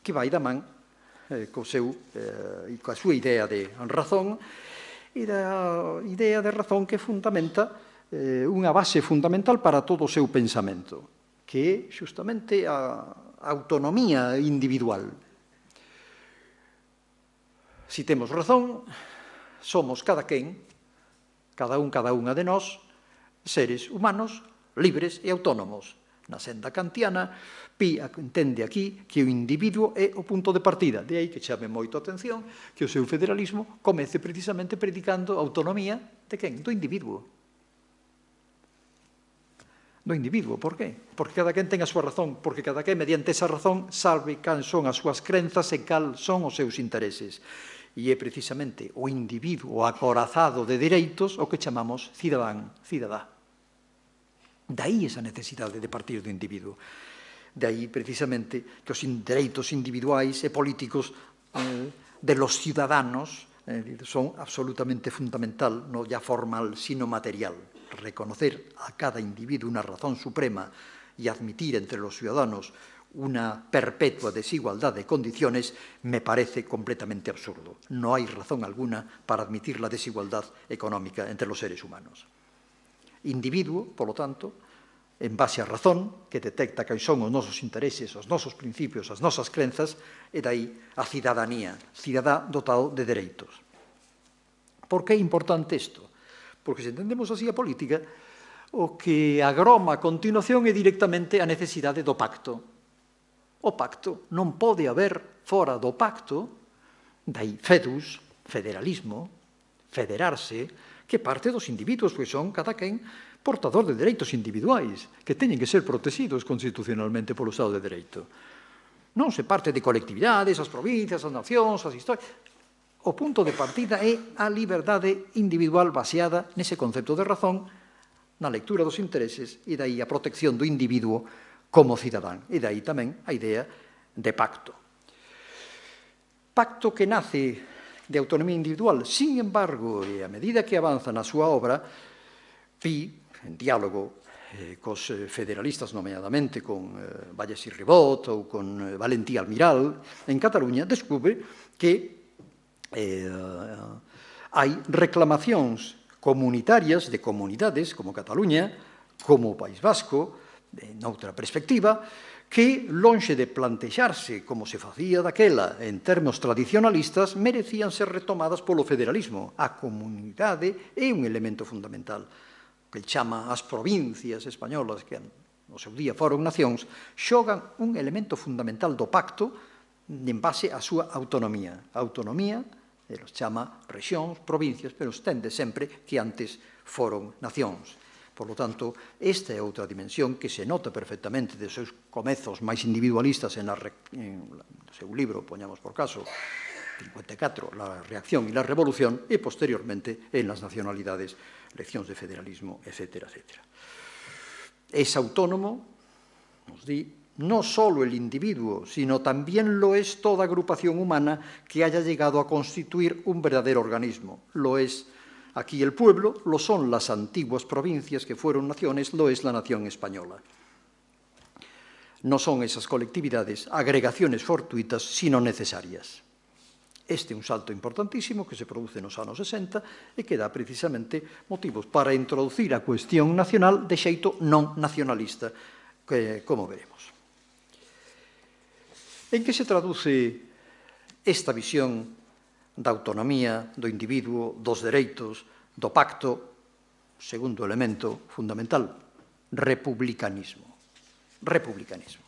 B: que vai da man coa súa idea de razón e da idea de razón que fundamenta unha base fundamental para todo o seu pensamento, que é xustamente a autonomía individual. Si temos razón, somos cada quen, cada unha de nós, seres humanos, libres e autónomos. Na senda kantiana, Pi entende aquí que o individuo é o punto de partida. De aí que chame moito a atención que o seu federalismo comece precisamente predicando a autonomía de quen? Do individuo. Do individuo, por qué? Porque cada quen ten a súa razón, porque cada quen, mediante esa razón, sabe cal son as súas crenzas e cal son os seus intereses. E é precisamente o individuo acorazado de dereitos o que chamamos cidadá. Daí esa necesidade de partir do individuo. Daí, precisamente, que os dereitos individuais e políticos de los ciudadanos son absolutamente fundamental, non ya formal, sino material. Reconocer a cada individuo unha razón suprema e admitir entre los ciudadanos una perpetua desigualdad de condiciones me parece completamente absurdo. No hay razón alguna para admitir la desigualdad económica entre los seres humanos. Individuo, por lo tanto, en base á razón, que detecta que son os nosos intereses, os nosos principios, as nosas crenzas, e dai a cidadanía, cidadá dotado de dereitos. Por que é importante isto? Porque se entendemos así a política, o que agroma a continuación é directamente a necesidade do pacto. O pacto non pode haber fora do pacto, dai fedus, federalismo, federarse, que parte dos individuos, pois son cada quen portador de dereitos individuais, que teñen que ser protegidos constitucionalmente polo Estado de Dereito. Non se parte de colectividades, as provincias, as nacións, as historias. O punto de partida é a liberdade individual baseada nese concepto de razón, na lectura dos intereses e dai a protección do individuo como cidadán. E dai tamén a idea de pacto. Pacto que nace de autonomía individual. Sin embargo, e a medida que avanza na súa obra, Pi, en diálogo cos federalistas, nomeadamente con Valles y Ribot ou con Valentí Almiral, en Cataluña, descubre que hai reclamacións comunitarias de comunidades como Cataluña, como o País Vasco, noutra perspectiva, que, lonxe de plantexarse como se facía daquela en termos tradicionalistas, merecían ser retomadas polo federalismo. A comunidade é un elemento fundamental, que chama as provincias españolas, que no seu día foron nacións, xogan un elemento fundamental do pacto en base á súa autonomía. A autonomía, eles chama rexións, provincias, pero estende sempre que antes foron nacións. Por lo tanto, esta é outra dimensión que se nota perfectamente dos seus comezos máis individualistas en o seu libro, poñamos por caso, 54, la reacción y la revolución, e posteriormente en las nacionalidades, leccións de federalismo, etcétera, etcétera. Es autónomo, nos di, no solo el individuo, sino también lo es toda agrupación humana que haya llegado a constituir un verdadero organismo. Lo es aquí el pueblo, lo son las antiguas provincias que fueron naciones, lo es la nación española. No son esas colectividades agregaciones fortuitas, sino necesarias. Este é un salto importantísimo que se produce nos anos 60 e que dá precisamente motivos para introducir a cuestión nacional de xeito non nacionalista, como veremos. En que se traduce esta visión da autonomía, do individuo, dos dereitos, do pacto? Segundo elemento fundamental, republicanismo. Republicanismo.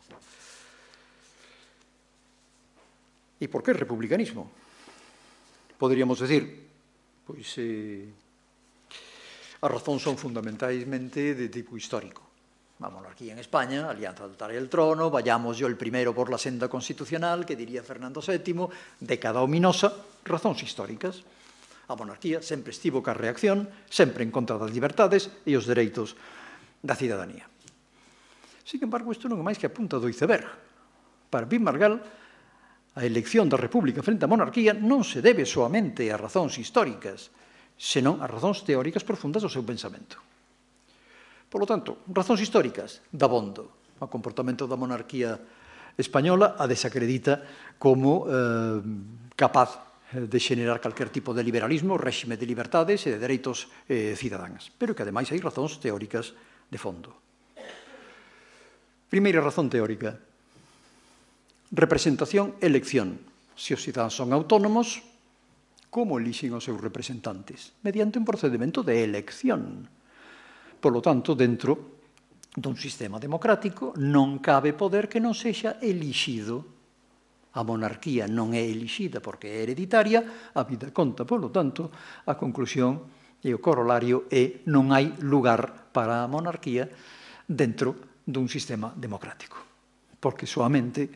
B: E por que republicanismo? Poderíamos decir, pois, as razóns son fundamentalmente de tipo histórico. A monarquía en España, alianza del tarea del trono, vayamos yo el primero por la senda constitucional, que diría Fernando VII, década ominosa, razóns históricas. A monarquía sempre estivo ca reacción, sempre en contra das libertades e os dereitos da cidadanía. Sin embargo, isto non é máis que a punta do iceberg. Para Pim Margall, a elección da República frente á monarquía non se debe soamente a razóns históricas, senón a razóns teóricas profundas do seu pensamento. Por lo tanto, razóns históricas, dabondo. O comportamento da monarquía española a desacredita como capaz de xenerar calquer tipo de liberalismo, réxime de libertades e de dereitos cidadáns. Pero que, ademais, hai razóns teóricas de fondo. Primeira razón teórica. Representación, elección. Se os cidadáns son autónomos, como elixen os seus representantes? Mediante un procedimento de elección. Por lo tanto, dentro dun sistema democrático non cabe poder que non sexa elixido. A monarquía non é elixida porque é hereditaria, a vida conta, por lo tanto, a conclusión e o corolario é non hai lugar para a monarquía dentro dun sistema democrático, porque soamente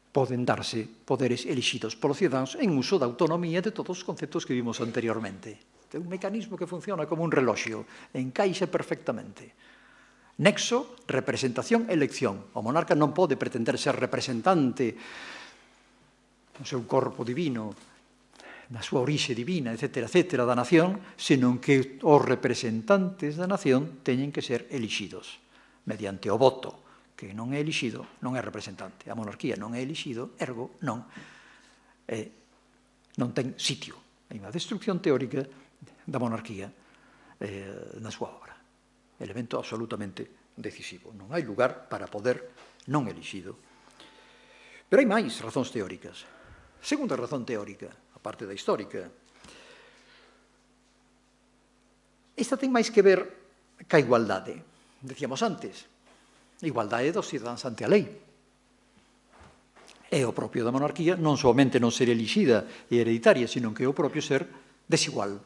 B: poden darse poderes elixidos polos cidadáns en uso da autonomía de todos os conceptos que vimos anteriormente. É un mecanismo que funciona como un reloxio, encaixa perfectamente. Nexo, representación, elección. O monarca non pode pretender ser representante no seu corpo divino, na súa orixe divina, etcétera, etcétera, da nación, senón que os representantes da nación teñen que ser elixidos mediante o voto, que non é elixido, non é representante. A monarquía non é elixido, ergo non ten sitio. Hai unha destrucción teórica da monarquía na súa obra. Elemento absolutamente decisivo. Non hai lugar para poder non elixido. Pero hai máis razóns teóricas. Segunda razón teórica, a parte da histórica. Esta ten máis que ver ca igualdade. Decíamos antes, a igualdade dos cidadáns ante a lei. É o propio da monarquía non somente non ser elixida e hereditaria, sino que é o propio ser desigual.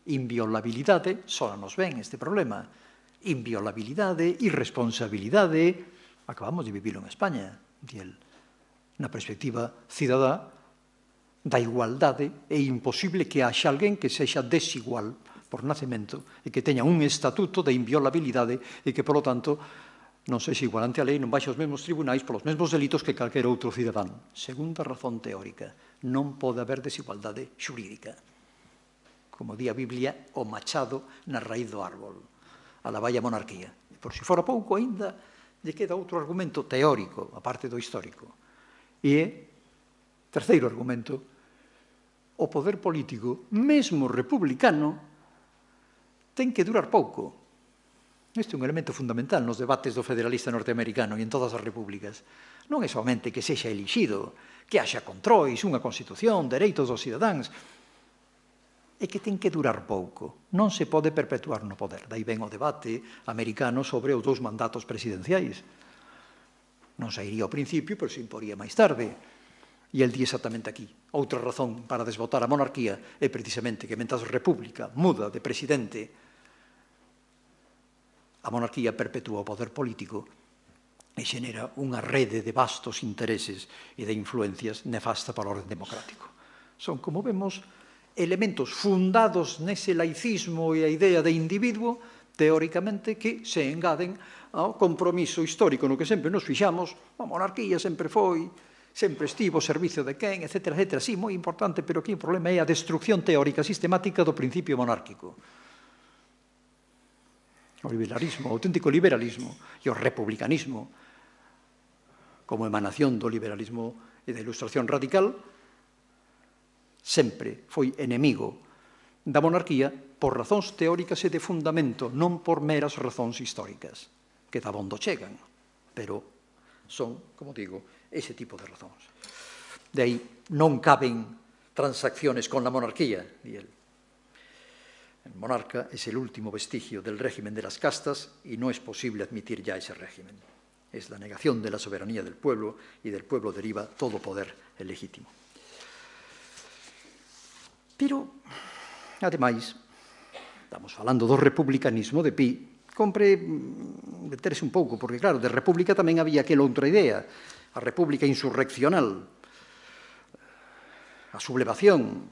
B: Inviolabilidade, só nos ven este problema. Inviolabilidade, irresponsabilidade, acabamos de vivilo en España, na perspectiva cidadá da igualdade, é imposible que haxa alguén que sexa desigual por nacemento e que teña un estatuto de inviolabilidade e que, polo tanto, non sexa igual ante a lei, non baixe aos mesmos tribunais polos mesmos delitos que calquer outro cidadán. Segunda razón teórica, non pode haber desigualdade xurídica. Como di a Biblia, o machado na raíz do árbol. alaballa a monarquía. Por se fora pouco, aínda lle queda outro argumento teórico, a parte do histórico. E é, terceiro argumento, o poder político, mesmo republicano, ten que durar pouco. Este é un elemento fundamental nos debates do federalista norteamericano e en todas as repúblicas. Non é somente que sexa elixido, que haxa controis, unha constitución, dereitos dos cidadáns, é que ten que durar pouco. Non se pode perpetuar no poder. Daí ven o debate americano sobre os 2 mandatos presidenciais. Non sairía ao principio, pero se imporía máis tarde. E el di exactamente aquí. Outra razón para desbotar a monarquía é precisamente que mentre a república muda de presidente, a monarquía perpetúa o poder político e xenera unha rede de vastos intereses e de influencias nefasta para o orden democrático. Son, como vemos, elementos fundados nese laicismo e a idea de individuo, teóricamente, que se engaden ao compromiso histórico no que sempre nos fixamos. A monarquía sempre foi, sempre estivo ao servicio de quen, etc. Sí, moi importante, pero aquí o problema é a destrucción teórica sistemática do principio monárquico. O liberalismo, o auténtico liberalismo e o republicanismo, como emanación do liberalismo e da ilustración radical, sempre foi enemigo da monarquía por razóns teóricas e de fundamento, non por meras razóns históricas, que dabondo chegan, pero son, como digo, ese tipo de razóns. De aí non caben transacciones con la monarquía, di él. El monarca es el último vestigio del régimen de las castas y no es posible admitir ya ese régimen. Es la negación de la soberanía del pueblo y del pueblo deriva todo poder legítimo. Pero, ademais, estamos falando do republicanismo de Pi, compre deterse un pouco, porque claro, de república tamén había aquela outra idea, a república insurreccional, a sublevación,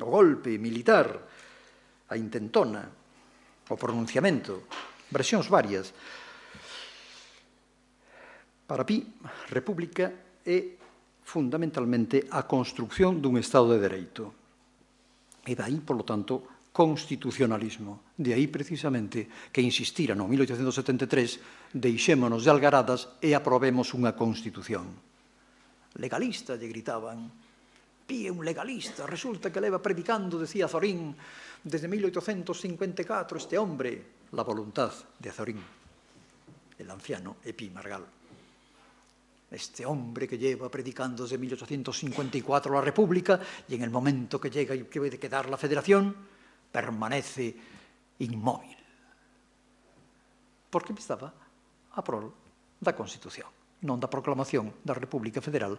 B: o golpe militar, a intentona, o pronunciamento, versións varias. Para Pi, república é fundamentalmente a construcción dun Estado de Dereito. E dai, polo tanto, constitucionalismo. De aí, precisamente, que insistira no 1873 deixémonos de algaradas e aprobemos unha Constitución. Legalista, lle gritaban. Pi é un legalista, resulta que leva predicando, decía Zorín, desde 1854, este hombre, la voluntad de Zorín, el anciano Pi Margall. Este hombre que lleva predicando desde 1854 la República y en el momento que llega y que debe quedar la Federación, permanece inmóvil. Porque estaba a prol da Constitución, non da proclamación da República Federal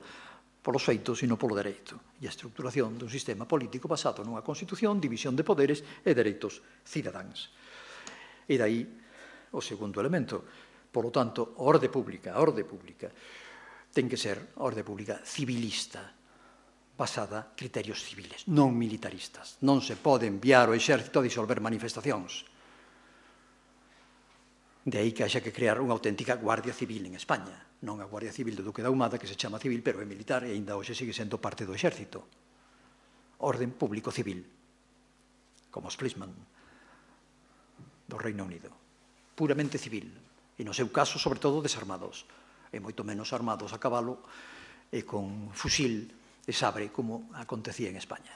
B: polos feitos, sino polo dereito, e a estructuración dun sistema político basado nunha Constitución, división de poderes e dereitos cidadáns. E dai o segundo elemento. Por lo tanto, a orde pública ten que ser a orde pública civilista, basada en criterios civiles, non militaristas. Non se pode enviar o exército a disolver manifestacións. De aí que haxa que crear unha auténtica Guardia Civil en España, non a Guardia Civil do Duque da Ahumada, que se chama civil, pero é militar e ainda hoxe sigue sendo parte do exército. Orden público civil, como os Fleishman do Reino Unido. Puramente civil, e no seu caso, sobre todo, desarmados, e moito menos armados a cabalo e con fusil e sabre, como acontecía en España.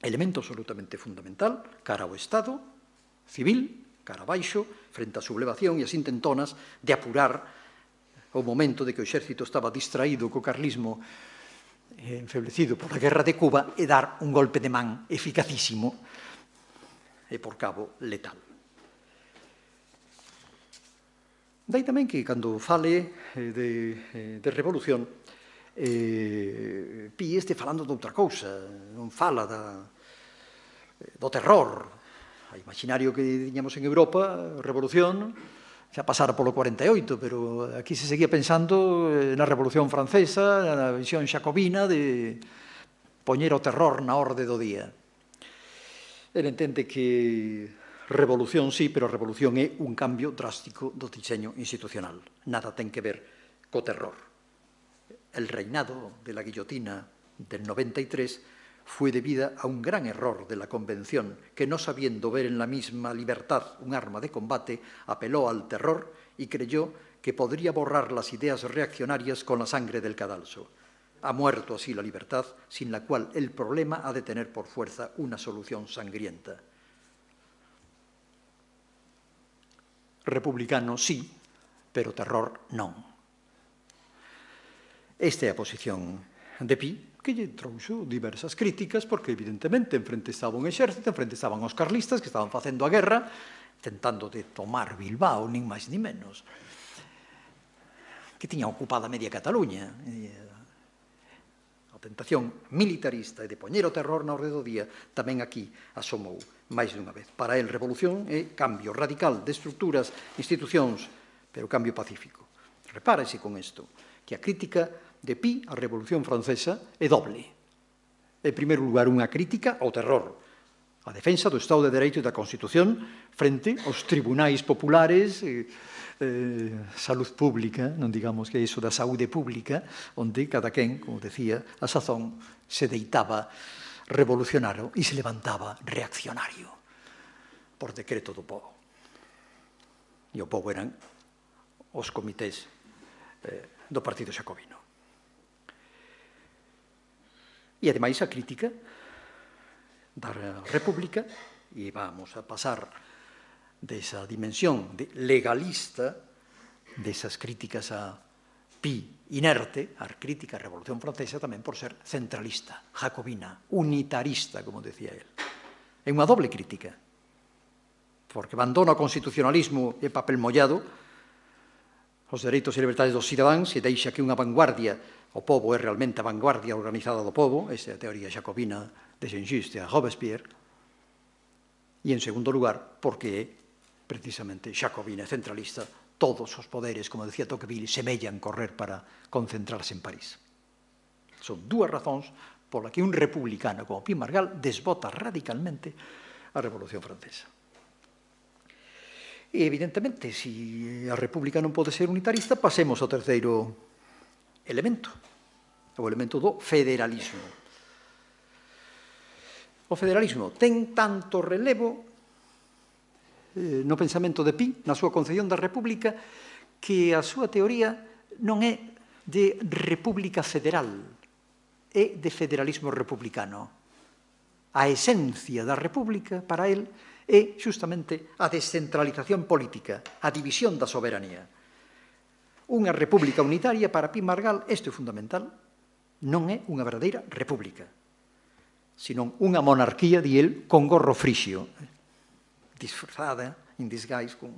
B: Elemento absolutamente fundamental, cara ao Estado civil, cara abaixo, frente á sublevación e as intentonas de apurar o momento de que o exército estaba distraído co carlismo enfeblecido por a guerra de Cuba e dar un golpe de man eficacísimo e por cabo letal. Dai tamén que, cando fale de revolución, Pi este falando de outra cousa, non fala do terror. O imaginario que tiñamos en Europa, revolución, xa pasara polo 48, pero aquí se seguía pensando na Revolución Francesa, na visión xacobina de poñer o terror na orde do día. Ele entende que revolución sí, pero a revolución é un cambio drástico do diseño institucional. Nada ten que ver co terror. El reinado de la guillotina del 93 fue debida a un gran error de la Convención, que no sabiendo ver en la misma libertad un arma de combate, apeló al terror y creyó que podría borrar las ideas reaccionarias con la sangre del cadalso. Ha muerto así la libertad, sin la cual el problema ha de tener por fuerza una solución sangrienta. Republicano sí, pero terror non. Esta é a posición de Pi, que lle trouxo diversas críticas, porque evidentemente enfrente estaba un exército, enfrente estaban os carlistas, que estaban facendo a guerra, tentando de tomar Bilbao, nin máis ni menos, que tiña ocupada media Cataluña. A tentación militarista e de poñer o terror na orde do día tamén aquí asomou máis dunha vez. Para el, revolución é cambio radical de estruturas, institucións, pero cambio pacífico. Repárese con isto, que a crítica de Pi á Revolución Francesa é doble. En primeiro lugar, unha crítica ao terror, a defensa do Estado de Dereito e da Constitución frente aos tribunais populares, salud pública, non digamos que é iso da saúde pública, onde cada quen, como decía, a sazón se deitaba revolucionario e se levantaba reaccionario por decreto do povo. E o povo eran os comités do Partido Xacobino. E, ademais, a crítica da República, e vamos a pasar desa dimensión de legalista, desas críticas a Pi inerte, a crítica á Revolución Francesa tamén por ser centralista, jacobina, unitarista, como decía él. É unha doble crítica, porque abandona o constitucionalismo e papel mollado, os dereitos e libertades dos cidadáns, e deixa que unha vanguardia, o povo é realmente a vanguardia organizada do povo, esa é a teoría xacobina de Saint-Just e a Robespierre, e, en segundo lugar, porque é precisamente xacobina e centralista, todos os poderes, como decía Tocqueville, semellan correr para concentrarse en París. Son dúas razóns pola que un republicano como Pi Margall desbota radicalmente a Revolución Francesa. E, evidentemente, se a República non pode ser unitarista, pasemos ao terceiro elemento, o elemento do federalismo. O federalismo ten tanto relevo no pensamento de Pi, na súa concepción da República, que a súa teoría non é de república federal, é de federalismo republicano. A esencia da República, para él, é justamente a descentralización política, a división da soberanía. Unha república unitaria, para Pi Margall, isto é fundamental, non é unha verdadeira república, senón unha monarquía, di el, con gorro frixio, disfrazada, in disguise, con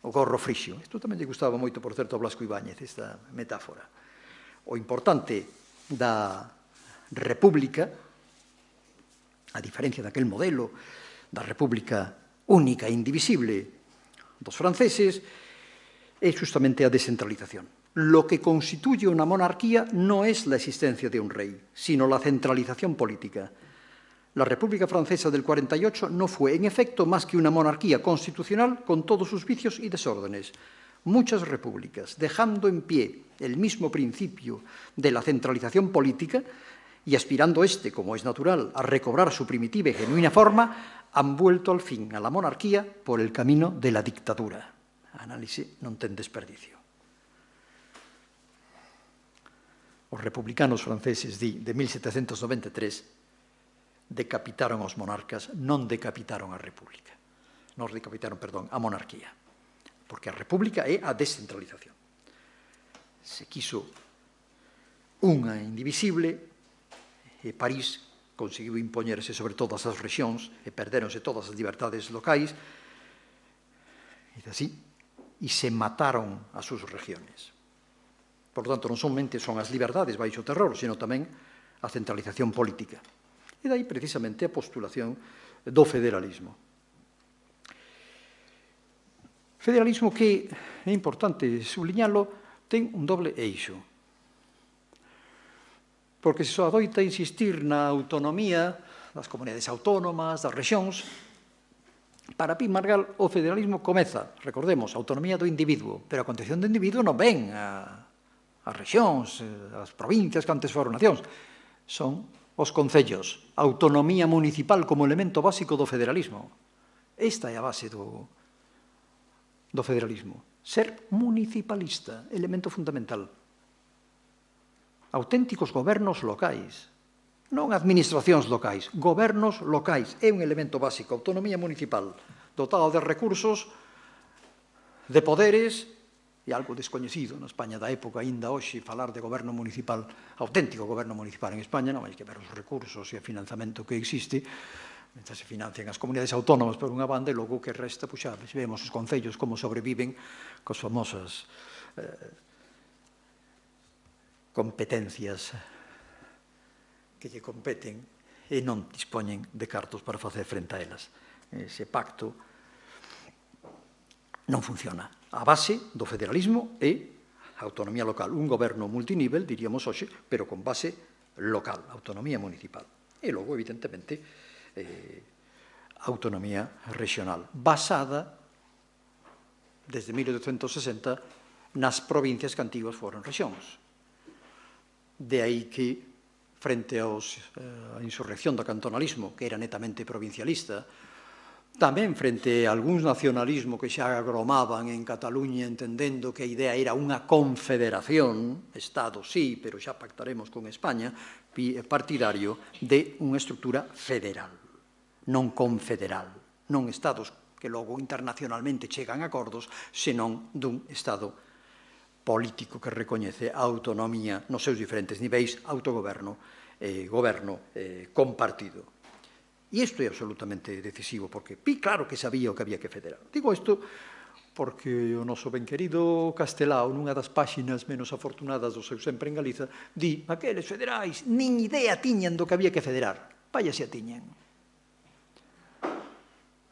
B: o gorro frixio. Isto tamén lle gustaba moito, por certo, a Blasco Ibáñez, esta metáfora. O importante da república, a diferencia daquel modelo da república única e indivisible dos franceses, é justamente a descentralización. Lo que constituye una monarquía no es la existencia de un rey, sino la centralización política. La República Francesa del 48 no fue, en efecto, más que una monarquía constitucional con todos sus vicios y desórdenes. Muchas repúblicas, dejando en pie el mismo principio de la centralización política y aspirando como es natural, a recobrar su primitiva y genuina forma, han vuelto al fin a la monarquía por el camino de la dictadura. Análisis non ten desperdicio. Os republicanos franceses de 1793 decapitaron aos monarcas, non decapitaron a república. Non decapitaron, perdón, a monarquía. Porque a república é a descentralización. Se quiso unha indivisible, e París conseguiu impoñerse sobre todas as rexións e perderonse todas as libertades locais, e así, e se mataron as súas regiones. Por tanto, non somente son as liberdades baixo o terror, sino tamén a centralización política. E dai precisamente a postulación do federalismo. Federalismo que, é importante subliñalo, ten un doble eixo. Porque se só adoita insistir na autonomía das comunidades autónomas, das rexións, para Pi Margall o federalismo comeza, recordemos, a autonomía do individuo, pero a condición do individuo non ven as rexións, as provincias que antes foron nacións, son os concellos, autonomía municipal como elemento básico do federalismo. Esta é a base do federalismo. Ser municipalista, elemento fundamental. Auténticos gobernos locais, non administracións locais, gobernos locais, é un elemento básico, autonomía municipal, dotado de recursos, de poderes, e algo descoñecido na España da época, aínda hoxe, falar de goberno municipal, auténtico goberno municipal en España, non hai que ver os recursos e o financiamento que existe, mentre se financian as comunidades autónomas por unha banda, e logo o que resta, pois xa vemos os concellos como sobreviven cos famosas competencias que lle competen e non dispoñen de cartos para facer frente a elas. Ese pacto non funciona. A base do federalismo é a autonomía local. Un goberno multinivel, diríamos hoxe, pero con base local, autonomía municipal. E logo, evidentemente, autonomía regional, basada, desde 1860, nas provincias que antigos foron rexións. De aí que, frente á insurrección do cantonalismo, que era netamente provincialista, tamén frente a algúns nacionalismo que xa agromaban en Cataluña entendendo que a idea era unha confederación, Estado sí, pero xa pactaremos con España, partidario de unha estructura federal, non confederal, non Estados que logo internacionalmente chegan a acordos, senón dun Estado político que recoñece a autonomía nos seus diferentes niveis, autogoberno e goberno compartido. E isto é absolutamente decisivo, porque claro que sabía o que había que federar. Digo isto porque o noso ben querido Castelao, nunha das páxinas menos afortunadas do seu Sempre en Galiza, di, aqueles federais nin idea tiñan do que había que federar. Vaya se a tiñan.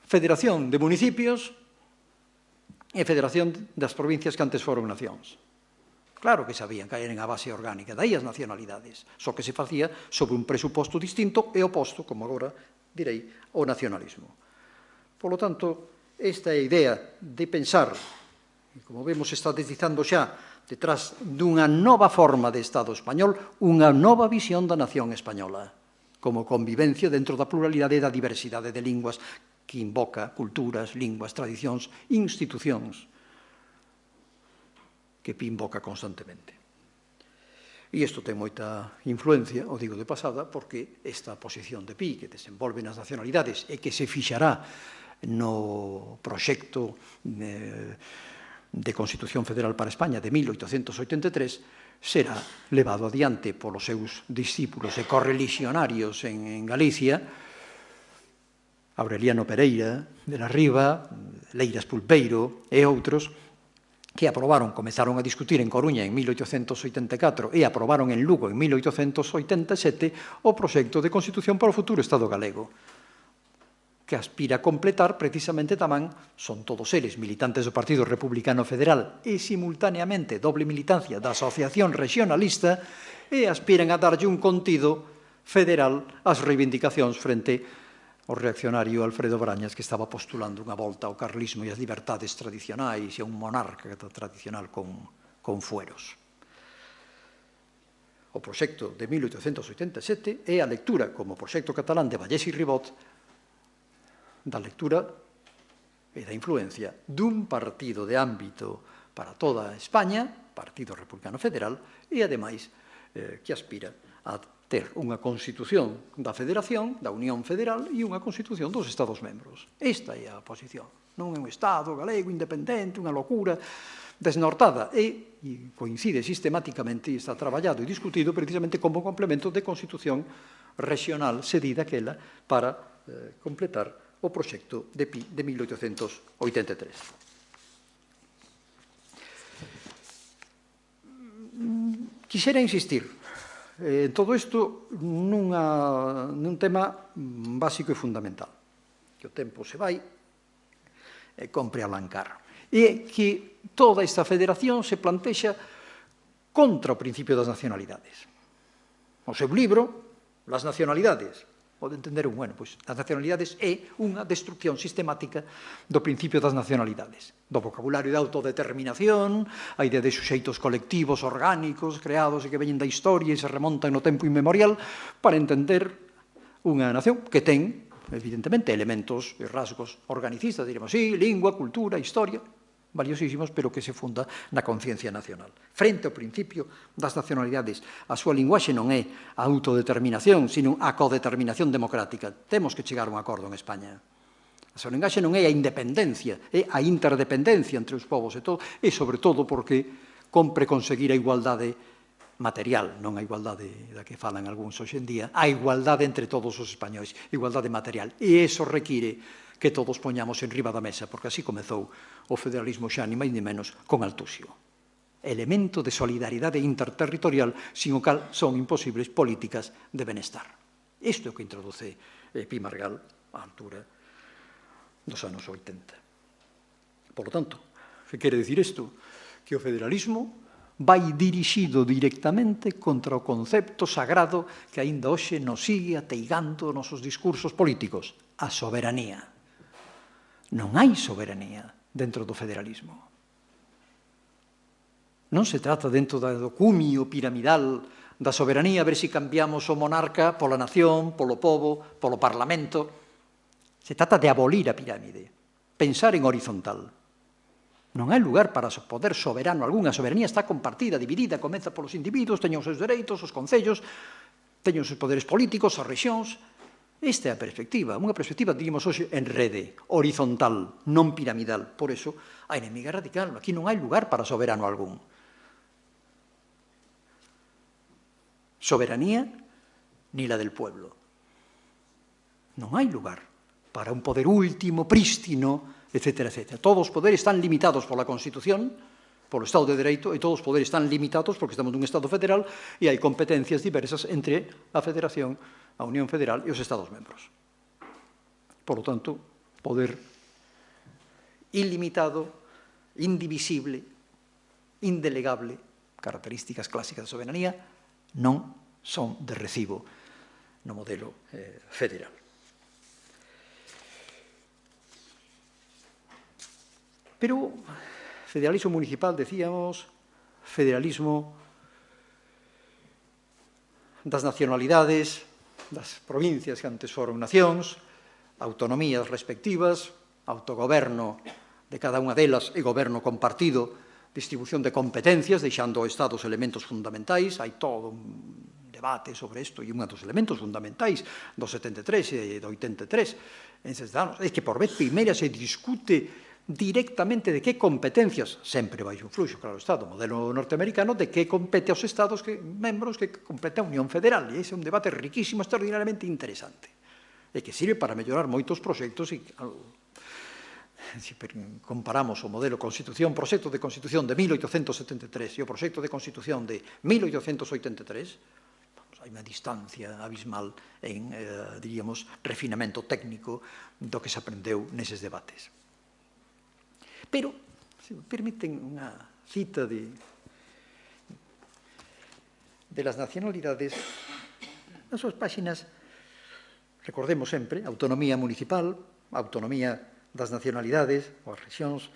B: Federación de municipios e federación das provincias que antes foron nacións. Claro que sabían que eran a base orgánica, daí as nacionalidades, só que se facía sobre un presuposto distinto e oposto, como agora direi, ao nacionalismo. Por lo tanto, esta idea de pensar, e como vemos está deslizando xa, detrás dunha nova forma de Estado español, unha nova visión da nación española, como convivencia dentro da pluralidade e da diversidade de linguas que invoca culturas, linguas, tradicións, institucións, que Pi invoca constantemente. E isto ten moita influencia, o digo de pasada, porque esta posición de Pi, que desenvolve nas nacionalidades e que se fixará no proxecto de Constitución Federal para España de 1883, será levado adiante polos seus discípulos e correligionarios en Galicia, Aureliano Pereira de la Riva, Leiras Pulpeiro e outros, que aprobaron, comezaron a discutir en Coruña en 1884 e aprobaron en Lugo en 1887 o proxecto de Constitución para o futuro Estado galego, que aspira a completar precisamente tamén, son todos eles militantes do Partido Republicano Federal e simultaneamente doble militancia da Asociación Regionalista, e aspiran a darlle un contido federal ás reivindicacións frente o reaccionario Alfredo Brañas, que estaba postulando unha volta ao carlismo e as libertades tradicionais e a un monarca tradicional con fueros. O proxecto de 1887 é a lectura, como proxecto catalán de Vallés e Ribot, da lectura e da influencia dun partido de ámbito para toda España, Partido Republicano Federal, e, ademais, que aspira a ter unha Constitución da Federación, da Unión Federal, e unha Constitución dos Estados membros. Esta é a posición. Non é un Estado galego independente, unha locura desnortada, e coincide sistemáticamente e está traballado e discutido precisamente como complemento de Constitución regional cedida aquela para completar o proxecto de Pi de 1883. Quixera insistir en todo isto nun tema básico e fundamental, que o tempo se vai e compre alancar, e que toda esta federación se plantexa contra o principio das nacionalidades. O seu libro, Las nacionalidades, Pode entender bueno, pois as nacionalidades é unha destrucción sistemática do principio das nacionalidades, do vocabulario da autodeterminación, a idea de suxeitos colectivos orgánicos creados e que veñen da historia e se remontan no tempo inmemorial para entender unha nación que ten, evidentemente, elementos e rasgos organicistas, diremos, sí, lingua, cultura, historia, valiosísimos, pero que se funda na conciencia nacional. Frente ao principio das nacionalidades, a súa linguaxe non é a autodeterminación, sino a codeterminación democrática. Temos que chegar a un acordo en España. A súa linguaxe non é a independencia, é a interdependencia entre os povos e todo, e sobre todo porque compre conseguir a igualdade material, non a igualdade da que falan algúns hoxe en día, a igualdade entre todos os españois, igualdade material. E iso require que todos poñamos en riba da mesa, porque así comezou o federalismo xa ni máis ni menos con Altusio. Elemento de solidaridade interterritorial sin o cal son imposibles políticas de benestar. Isto é o que introduce Pi Margall á altura dos anos 80. Por lo tanto, que quere dicir isto? Que o federalismo vai dirixido directamente contra o concepto sagrado que aínda hoxe nos sigue ateigando nosos discursos políticos, a soberanía. Non hai soberanía dentro do federalismo. Non se trata dentro do cumio piramidal da soberanía a ver se cambiamos o monarca pola nación, polo pobo, polo parlamento. Se trata de abolir a pirámide, pensar en horizontal. Non hai lugar para poder soberano algún. A soberanía está compartida, dividida, comeza polos individuos, teñen os seus dereitos, os concellos, teñen os seus poderes políticos, as rexións. Esta é a perspectiva, unha perspectiva, diríamos hoxe, en rede, horizontal, non piramidal. Por eso, a enemiga radical. Aquí non hai lugar para soberano algún. Soberanía, ni la del pueblo. Non hai lugar para un poder último, prístino, etcétera, etcétera. Todos os poderes están limitados pola Constitución, polo Estado de Dereito, e todos os poderes están limitados porque estamos nun Estado federal e hai competencias diversas entre a Federación, a Unión Federal e os Estados membros. Por lo tanto, poder ilimitado, indivisible, indelegable, características clásicas da soberanía, non son de recibo no modelo federal. Pero federalismo municipal, decíamos, federalismo das nacionalidades, das provincias que antes foron nacións, autonomías respectivas, autogoberno de cada unha delas e goberno compartido, distribución de competencias, deixando ao Estado os elementos fundamentais. Hai todo un debate sobre isto e un dos elementos fundamentais do 73 e do 83 é que por vez primeira se discute directamente de que competencias, sempre baixo un fluxo, claro está, do modelo norteamericano, de que compete aos Estados membros, que compete a Unión Federal. E ese é un debate riquísimo, extraordinariamente interesante, e que sirve para mellorar moitos proxectos. E se comparamos o modelo proxecto de Constitución de 1873 e o proxecto de Constitución de 1883, hai unha distancia abismal en, diríamos, refinamento técnico do que se aprendeu neses debates. Pero, se me permiten unha cita de las nacionalidades, nas súas páxinas, recordemos sempre, autonomía municipal, autonomía das nacionalidades, ou as rexións,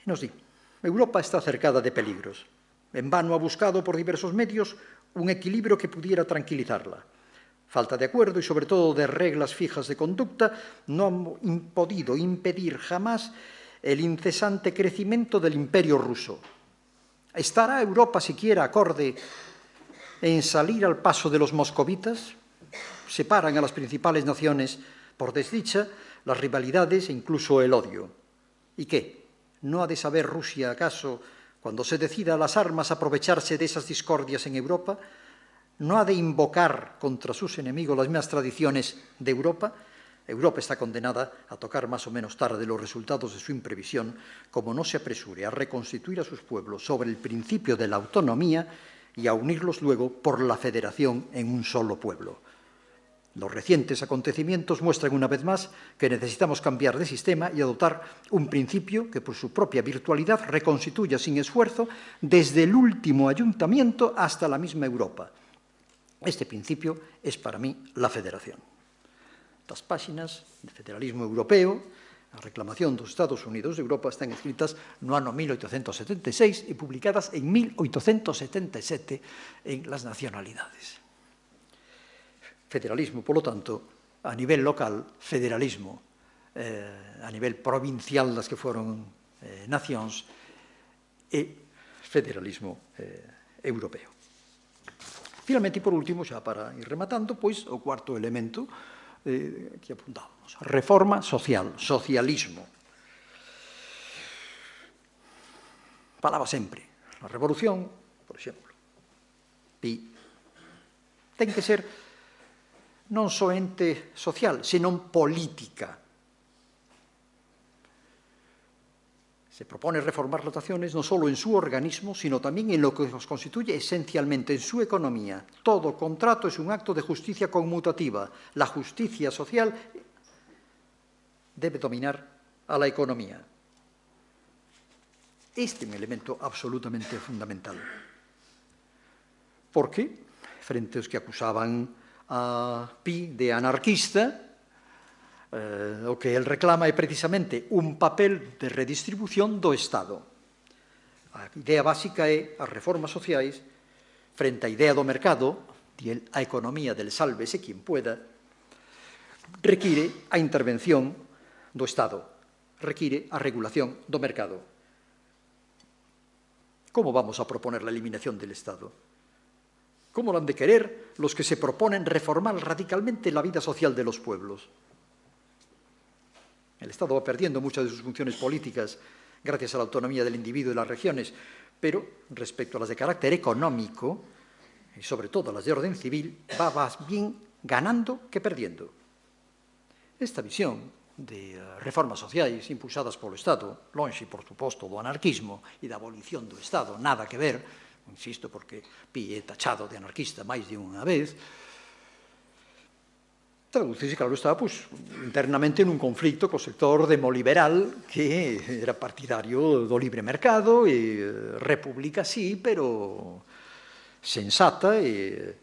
B: nos di, Europa está cercada de peligros. En vano ha buscado por diversos medios un equilibrio que pudiera tranquilizarla. Falta de acuerdo y sobre todo de reglas fijas de conducta no han podido impedir jamás el incesante crecimiento del imperio ruso. ¿Estará Europa siquiera acorde en salir al paso de los moscovitas? Separan a las principales naciones, por desdicha, las rivalidades e incluso el odio. ¿Y qué? ¿No ha de saber Rusia, acaso, cuando se decida a las armas aprovecharse de esas discordias en Europa? ¿No ha de invocar contra sus enemigos las mismas tradiciones de Europa? Europa está condenada a tocar más o menos tarde los resultados de su imprevisión, como no se apresure a reconstituir a sus pueblos sobre el principio de la autonomía y a unirlos luego por la federación en un solo pueblo. Los recientes acontecimientos muestran una vez más que necesitamos cambiar de sistema y adoptar un principio que por su propia virtualidad reconstituya sin esfuerzo desde el último ayuntamiento hasta la misma Europa. Este principio es para mí la federación. Estas páxinas de federalismo europeo, a reclamación dos Estados Unidos de Europa, están escritas no ano 1876 e publicadas en 1877 en las nacionalidades. Federalismo, polo tanto, a nivel local, federalismo a nivel provincial das que foron nacións e federalismo europeo. Finalmente, e por último, xa para ir rematando, pois o cuarto elemento que apuntábamos, reforma social, socialismo. Falaba sempre, a revolución, por exemplo, ten que ser non só ente social, senón política. Se propone reformar las naciones no solo en su organismo, sino también en lo que los constituye esencialmente, en su economía. Todo contrato es un acto de justicia conmutativa. La justicia social debe dominar a la economía. Este es un elemento absolutamente fundamental. Porque, frente a los que acusaban a Pi de anarquista, o que el reclama é precisamente un papel de redistribución do Estado. A idea básica é as reformas sociais frente á idea do mercado, a economía del sálvese quien pueda, require a intervención do Estado, require a regulación do mercado. Como vamos a proponer la eliminación del Estado? ¿Cómo lo han de querer los que se proponen reformar radicalmente la vida social de los pueblos? El Estado va perdiendo muchas de sus funciones políticas gracias a la autonomía del individuo y las regiones, pero respecto a las de carácter económico, y sobre todo las de orden civil, va más bien ganando que perdiendo. Esta visión de reformas sociais impulsadas polo Estado, lonxe, por suposto, do anarquismo e da abolición do Estado, nada que ver, insisto, porque Pi é tachado de anarquista máis de unha vez, traducise, claro está, internamente nun conflicto co sector demoliberal que era partidario do libre mercado e república sí, pero sensata e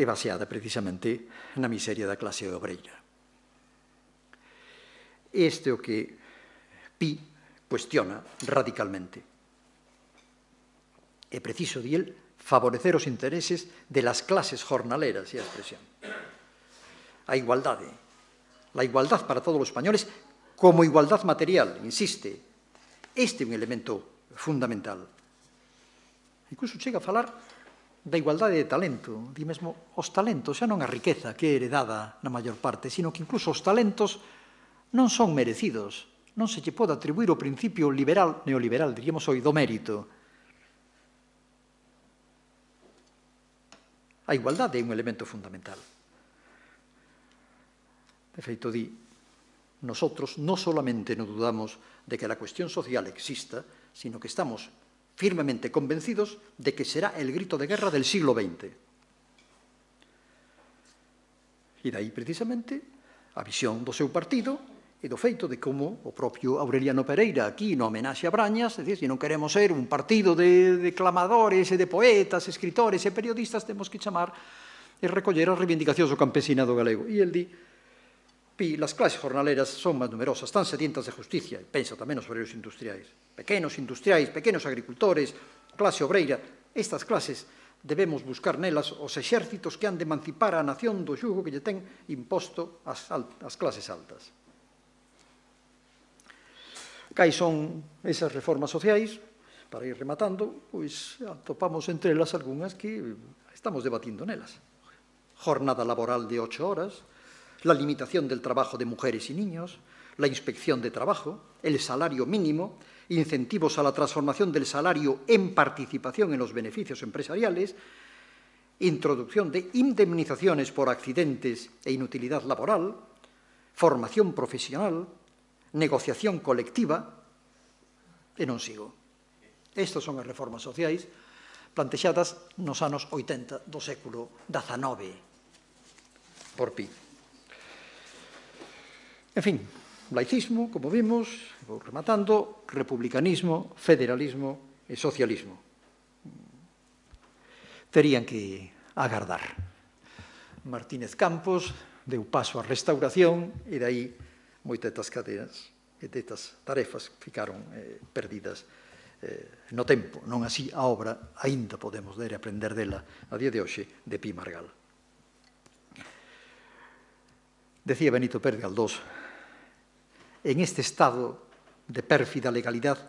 B: baseada precisamente na miseria da clase obreira. Este é o que Pi cuestiona radicalmente. É preciso, di el, favorecer os intereses de las clases jornaleras, e a expresión. A igualdade. La igualdad para todos os españoles como igualdad material, insiste. Este é un elemento fundamental. Incluso chega a falar da igualdade de talento. Di mesmo, os talentos xa non a riqueza que é heredada na maior parte, sino que incluso os talentos non son merecidos. Non se lle pode atribuir o principio liberal, neoliberal, diríamos hoy, do mérito. A igualdade é un elemento fundamental. De feito, di, nosotros no solamente no dudamos de que la cuestión social exista, sino que estamos firmemente convencidos de que será el grito de guerra del siglo XX. E dai, precisamente, a visión do seu partido e do feito de como o propio Aureliano Pereira, aquí no homenaxe a Brañas, é dicir, se non queremos ser un partido de declamadores e de poetas, escritores e periodistas, temos que chamar e recoller as reivindicacións do campesinado galego. E el di, Pi, las clases jornaleras son máis numerosas, están sedientas de justicia, e pensa tamén nos obreiros industriais, pequenos agricultores, clase obreira. Estas clases debemos buscar nelas os exércitos que han de emancipar a nación do xugo que lle ten imposto as clases altas. Cais son esas reformas sociais? Para ir rematando, pois atopamos entre elas algunhas que estamos debatindo nelas. Jornada laboral de 8 horas, la limitación del trabajo de mujeres y niños, la inspección de trabajo, el salario mínimo, incentivos a la transformación del salario en participación en los beneficios empresariales, introducción de indemnizaciones por accidentes e inutilidad laboral, formación profesional, negociación colectiva, e non sigo. Estas son as reformas sociais plantexadas nos anos 80 do século XIX por Pi. En fin, laicismo, como vimos, vou rematando, republicanismo, federalismo e socialismo. terían que agardar. Martínez Campos deu paso á restauración e dai moitas das cadeas e destas tarefas ficaron perdidas no tempo. Non así a obra, aínda podemos ler e aprender dela a día de hoxe, de Pi Margal. Decía Benito Pérez Galdós, en este estado de pérfida legalidad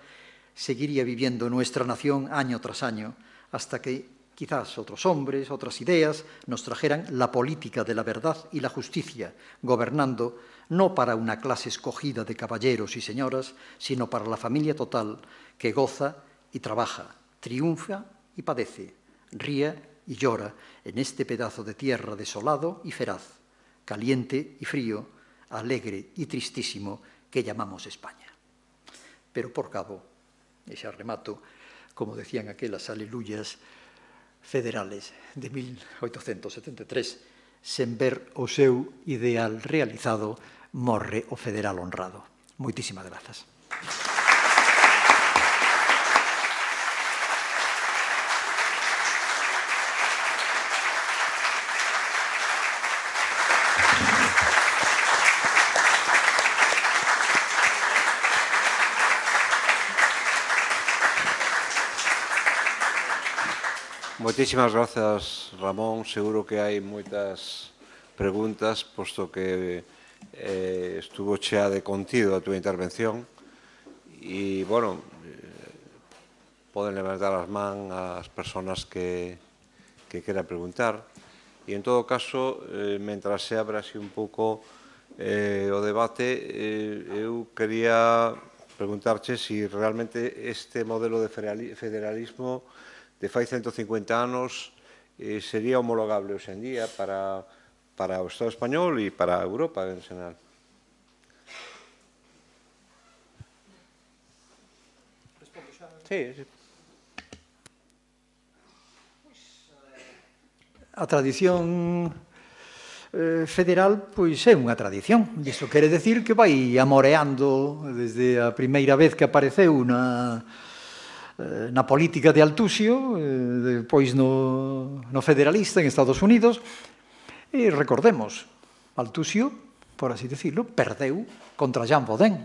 B: seguiría viviendo nuestra nación año tras año hasta que quizás otros hombres, otras ideas nos trajeran la política de la verdad y la justicia, gobernando no para una clase escogida de caballeros y señoras, sino para la familia total que goza y trabaja, triunfa y padece, ría y llora en este pedazo de tierra desolado y feraz, caliente y frío, alegre y tristísimo que llamamos España. Pero por cabo, e xa remato, como decían aquelas aleluyas federales de 1873, sen ver o seu ideal realizado, morre o federal honrado. Moitísimas grazas.
A: Moitísimas grazas, Ramón. Seguro que hai moitas preguntas, posto que estuvo chea de contido a túa intervención. E, bueno, poden levantar as man as persoas que queran preguntar. E, en todo caso, mentras se abra así un pouco o debate, eu quería preguntarche se realmente este modelo de federalismo de fai 150 anos sería homologable hoxe en día para o Estado español e para a Europa en xeral. Sí.
B: A tradición federal, pois é unha tradición. Iso quere decir que vai amoreando desde a primeira vez que apareceu na política de Altusio, depois no federalista en Estados Unidos, e recordemos, Altusio, por así decirlo, perdeu contra Jean Bodin.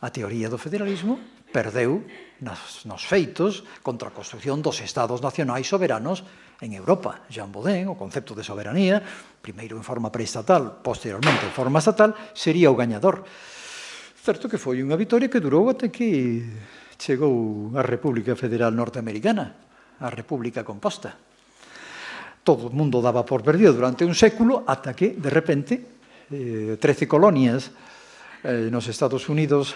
B: A teoría do federalismo perdeu nos feitos contra a construción dos estados nacionais soberanos en Europa. Jean Bodin, o concepto de soberanía, primeiro en forma preestatal, posteriormente en forma estatal, sería o gañador. Certo que foi unha vitoria que durou até que chegou a República Federal Norteamericana, a República Composta. Todo o mundo daba por perdido durante un século, ata que, de repente, 13 colonias nos Estados Unidos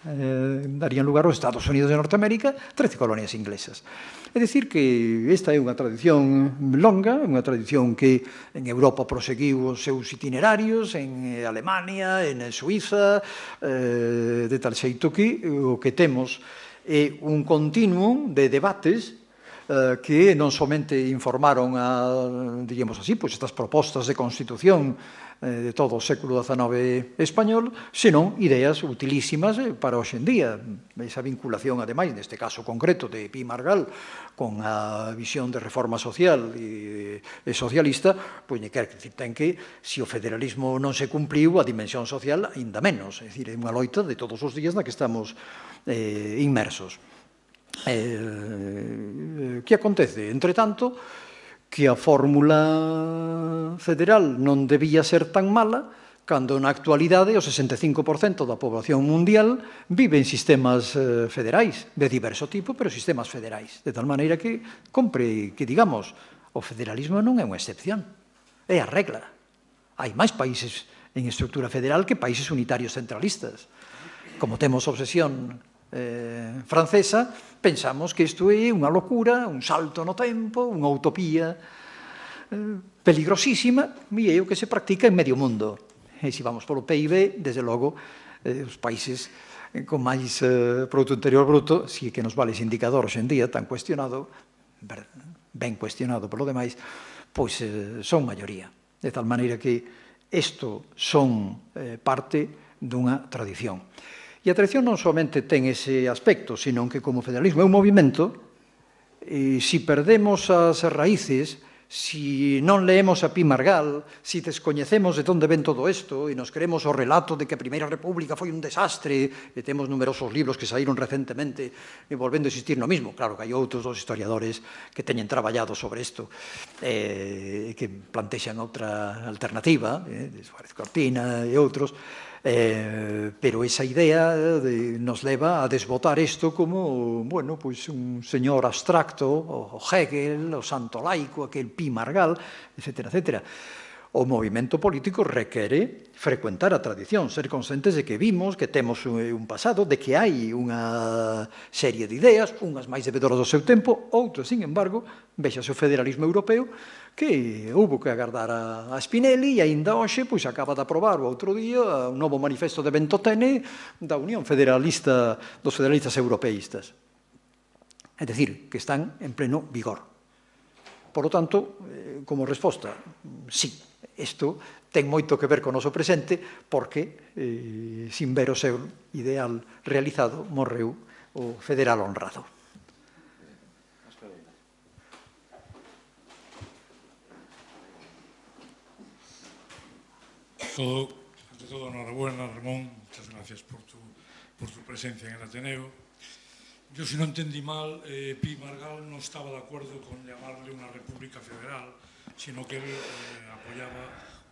B: darían lugar aos Estados Unidos de Norteamérica, 13 colonias inglesas. É dicir que esta é unha tradición longa, unha tradición que en Europa proseguiu os seus itinerarios, en Alemania, en Suiza, de tal xeito que o que temos é un continuum de debates que non somente informaron diríamos así, estas propostas de constitución de todo o século XIX español, senón ideas utilísimas para hoxe en día. Esa vinculación, ademais, neste caso concreto de Pi Margal, con a visión de reforma social e socialista, pois quer dicir ten que, se o federalismo non se cumpriu, a dimensión social ainda menos. É dicir, é unha loita de todos os días na que estamos inmersos. Que acontece? Entre tanto, que a fórmula federal non debía ser tan mala cando na actualidade o 65% da poboación mundial vive en sistemas federais, de diverso tipo, pero sistemas federais. De tal maneira que compre que, digamos, o federalismo non é unha excepción, é a regla. Hai máis países en estructura federal que países unitarios centralistas. Como temos obsesión francesa, pensamos que isto é unha locura, un salto no tempo, unha utopía peligrosísima, e é o que se practica en medio mundo. E se vamos polo PIB, desde logo, os países con máis Produto Interior Bruto, si que nos vale ese indicador hoxe en día, tan cuestionado, ben cuestionado polo demais, pois son maioría. De tal maneira que isto son parte dunha tradición. E a tradición non somente ten ese aspecto, sino que como federalismo é un movimento, si perdemos as raíces, si non leemos a Pi Margall, si descoñecemos de onde ven todo isto e nos creemos o relato de que a Primeira República foi un desastre e temos numerosos libros que saíron recentemente volvendo a insistir no mismo. Claro que hai outros dos historiadores que teñen traballado sobre isto que plantexan outra alternativa, Suárez Cortina e outros, pero esa idea nos leva a desbotar isto como, bueno, pois un señor abstracto, o Hegel, o santo laico, aquel Pi Margall, etcétera, etcétera. O movimento político requere frecuentar a tradición, ser conscientes de que vimos, que temos un pasado, de que hai unha serie de ideas, unhas máis debedoras do seu tempo, outras, sin embargo, vexase o federalismo europeo, que houve que agardar a Spinelli e aínda hoxe pois acaba de aprobar o outro día un novo manifesto de Ventotene da Unión Federalista dos Federalistas Europeístas. É dicir, que están en pleno vigor. Por lo tanto, como resposta, sí, isto ten moito que ver con o noso presente porque, sin ver o seu ideal realizado, morreu o federal honrado.
C: Ante todo, enhorabuena, Ramón. Muchas gracias por tu presencia en el Ateneo. Yo, si no entendí mal, Pi Margall no estaba de acuerdo con llamarle una república federal, sino que él apoyaba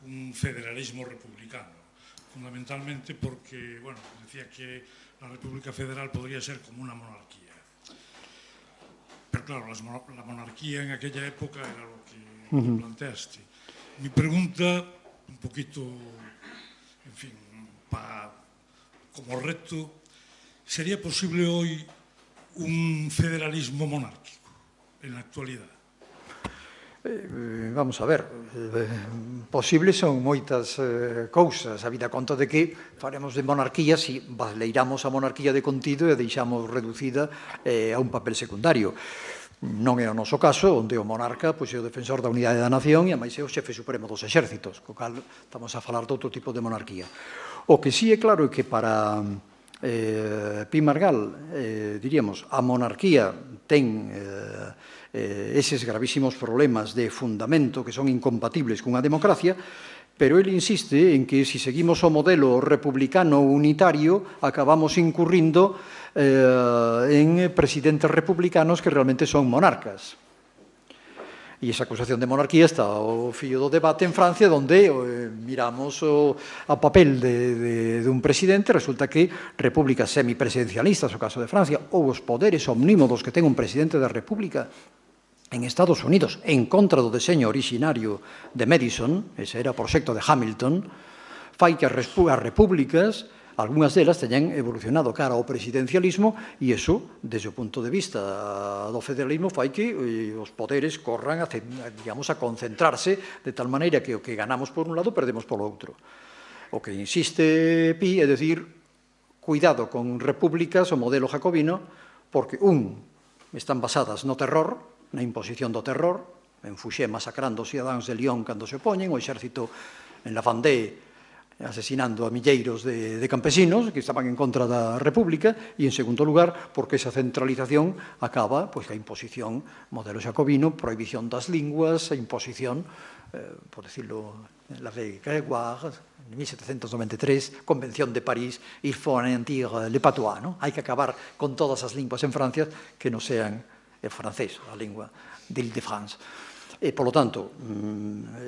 C: un federalismo republicano, fundamentalmente porque, bueno, decía que la república federal podría ser como una monarquía. Pero claro, la monarquía en aquella época era lo que planteaste. Mi pregunta, un poquito, en fin, como reto, ¿sería posible hoy un federalismo monárquico en la actualidad?
B: Vamos a ver, posibles son moitas cousas, habida conta de que faremos de monarquía si baleiramos a monarquía de contido e deixamos reducida a un papel secundario. Non é o noso caso, onde o monarca é o defensor da unidade da nación e a máis é o xefe supremo dos exércitos, co cal estamos a falar de outro tipo de monarquía. O que sí é claro é que para Pi Margall, diríamos, a monarquía ten eses gravísimos problemas de fundamento que son incompatibles cunha democracia, pero ele insiste en que se seguimos o modelo republicano unitario acabamos incurrindo en presidentes republicanos que realmente son monarcas. E esa acusación de monarquía está ao fío do debate en Francia, onde miramos o papel de un presidente, resulta que repúblicas semipresidencialistas, o caso de Francia, ou os poderes omnímodos que ten un presidente da república en Estados Unidos, en contra do deseño originario de Madison, ese era o proxecto de Hamilton, fai que as repúblicas, algunhas delas teñen evolucionado cara ao presidencialismo e iso, desde o punto de vista do federalismo, fai que os poderes corran a concentrarse de tal maneira que o que ganamos por un lado perdemos polo outro. O que insiste Pi é dicir, cuidado con repúblicas o modelo jacobino, porque están basadas no terror, na imposición do terror, en Fouché masacrando os cidadáns de Lyon cando se opoñen, o exército en La Vendée asesinando a milleiros de campesinos que estaban en contra da República e, en segundo lugar, porque esa centralización acaba a imposición modelo jacobino, prohibición das linguas, a imposición, por decirlo, la ley Grégoire, en 1793, Convención de París, il faut anéantir le patois, hai que acabar con todas as linguas en Francia que non sean el francés, a lingua d'Île-de-France. E, polo tanto,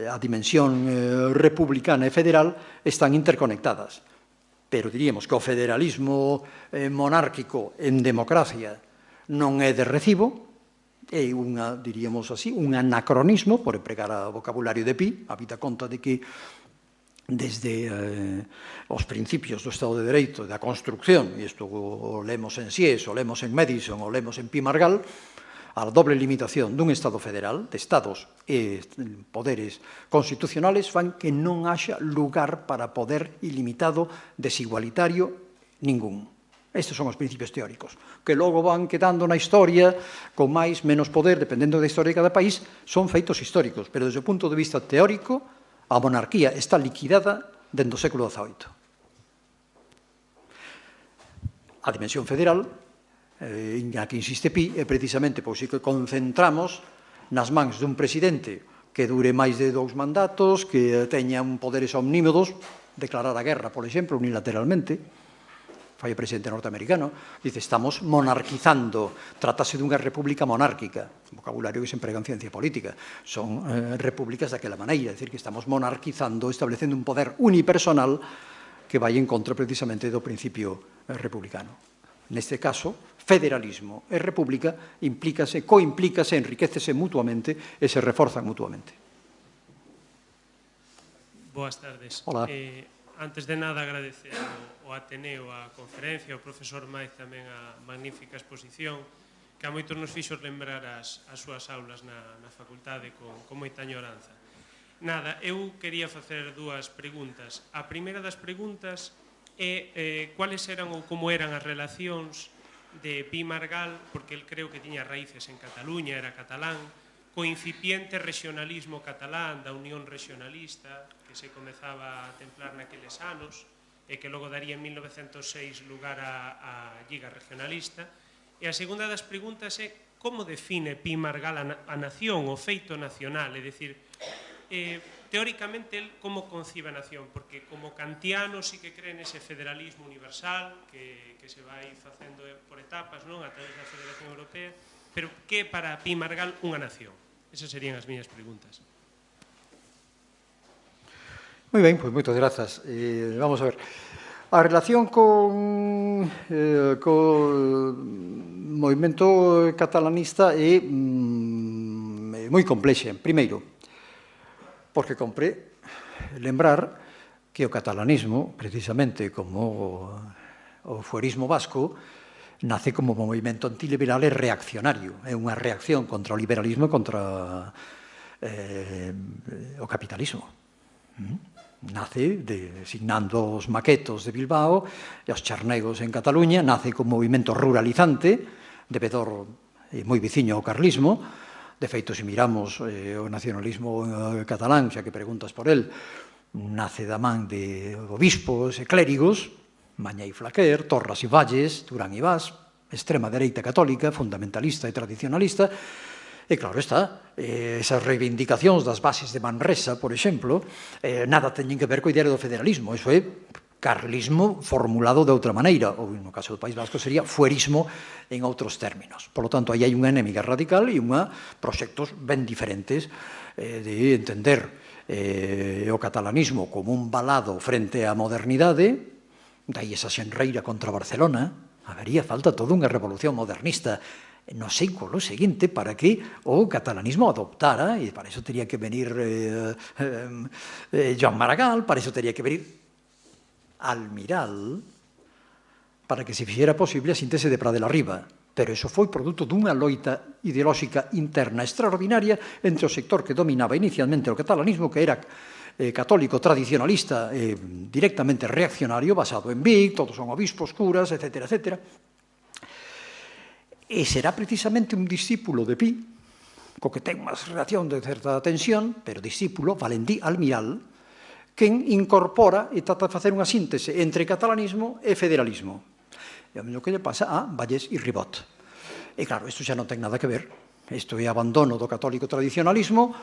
B: a dimensión republicana e federal están interconectadas. Pero diríamos que o federalismo monárquico en democracia non é de recibo, é diríamos así, un anacronismo, por empregar o vocabulario de Pi, habida conta de que desde os principios do Estado de Dereito e da construcción, e isto o lemos en Sies, o lemos en Madison, o lemos en Pi Margall, a doble limitación dun Estado federal, de Estados e poderes constitucionales, fan que non haxa lugar para poder ilimitado desigualitario ningún. Estes son os principios teóricos, que logo van quedando na historia con máis, menos poder, dependendo da historia de cada país, son feitos históricos, pero desde o punto de vista teórico, a monarquía está liquidada dentro do século XVIII. A dimensión federal na que insiste Pi, é precisamente pois que concentramos nas mans dun presidente que dure máis de 2 mandatos, que teña un poderes omnímodos, declarar a guerra, por exemplo, unilateralmente, fai o presidente norteamericano, dice, estamos monarquizando, trátase dunha república monárquica, un vocabulario que se emprega en ciencia política, son repúblicas daquela maneira, é dicir, que estamos monarquizando, establecendo un poder unipersonal que vai en contra precisamente do principio republicano. Neste caso, federalismo e república implícase, coimplícase, enriquecese mutuamente e se reforzan mutuamente.
D: Boas tardes.
B: Hola.
D: Antes de nada, agradecer ao Ateneo a conferencia, ao profesor Maiz tamén a magnífica exposición, que a moitos nos fixo lembrar as súas aulas na facultade con moita añoranza. Nada, eu quería facer dúas preguntas. A primeira das preguntas é cuáles eran ou como eran as relacións de Pi Margall, porque el creo que tiña raíces en Cataluña, era catalán, co incipiente regionalismo catalán da Unión Regionalista, que se comezaba a templar naqueles anos, e que logo daría en 1906 lugar á Lliga Regionalista. E a segunda das preguntas é como define Pi Margall a nación, o feito nacional, é dicir, teóricamente, el como concibe a nación, porque como kantiano sí que cree nese federalismo universal que se vai facendo por etapas, non, a través da Federación Europea, pero que para Pi Margall unha nación? Esas serían as miñas preguntas.
B: Moi ben, pois moitas grazas. Vamos a ver. A relación con movimento catalanista é moi complexa. Primeiro, porque compre lembrar que o catalanismo, precisamente como o fuerismo vasco, nace como movimento antiliberal e reaccionario. É unha reacción contra o liberalismo e contra o capitalismo. Nace designando os maquetos de Bilbao e os charnegos en Cataluña, nace como movimento ruralizante, debedor moi veciño ao carlismo. De feito, se miramos o nacionalismo catalán, xa que preguntas por el, nace da man de obispos e clérigos, Maña e Flaquer, Torras e Valles, Durán e Bas, extrema dereita católica, fundamentalista e tradicionalista, e claro está, esas reivindicacións das bases de Manresa, por exemplo, nada teñen que ver co ideario do federalismo, iso é carlismo formulado de outra maneira, ou no caso do País Vasco sería fuerismo en outros términos. Por lo tanto, aí hai unha enemiga radical e unha proxectos ben diferentes de entender o catalanismo como un balado frente á modernidade, daí esa xenreira contra Barcelona, habería falta toda unha revolución modernista no século seguinte para que o catalanismo adoptara, e para iso teria que venir Joan Maragall, para iso teria que venir Almiral, para que se fixera posible a síntese de Prat de la Riba. Pero iso foi produto dunha loita ideolóxica interna extraordinaria entre o sector que dominaba inicialmente o catalanismo, que era católico, tradicionalista, directamente reaccionario, basado en Vic, todos son obispos, curas, etc., etc. E será precisamente un discípulo de Pi, co que ten unha relación de certa tensión, pero discípulo, Valentí Almiral, quen incorpora e trata de facer unha síntese entre catalanismo e federalismo. E o mesmo que lle pasa a Vallés e Ribot. E claro, isto xa non ten nada que ver. Isto é abandono do católico tradicionalismo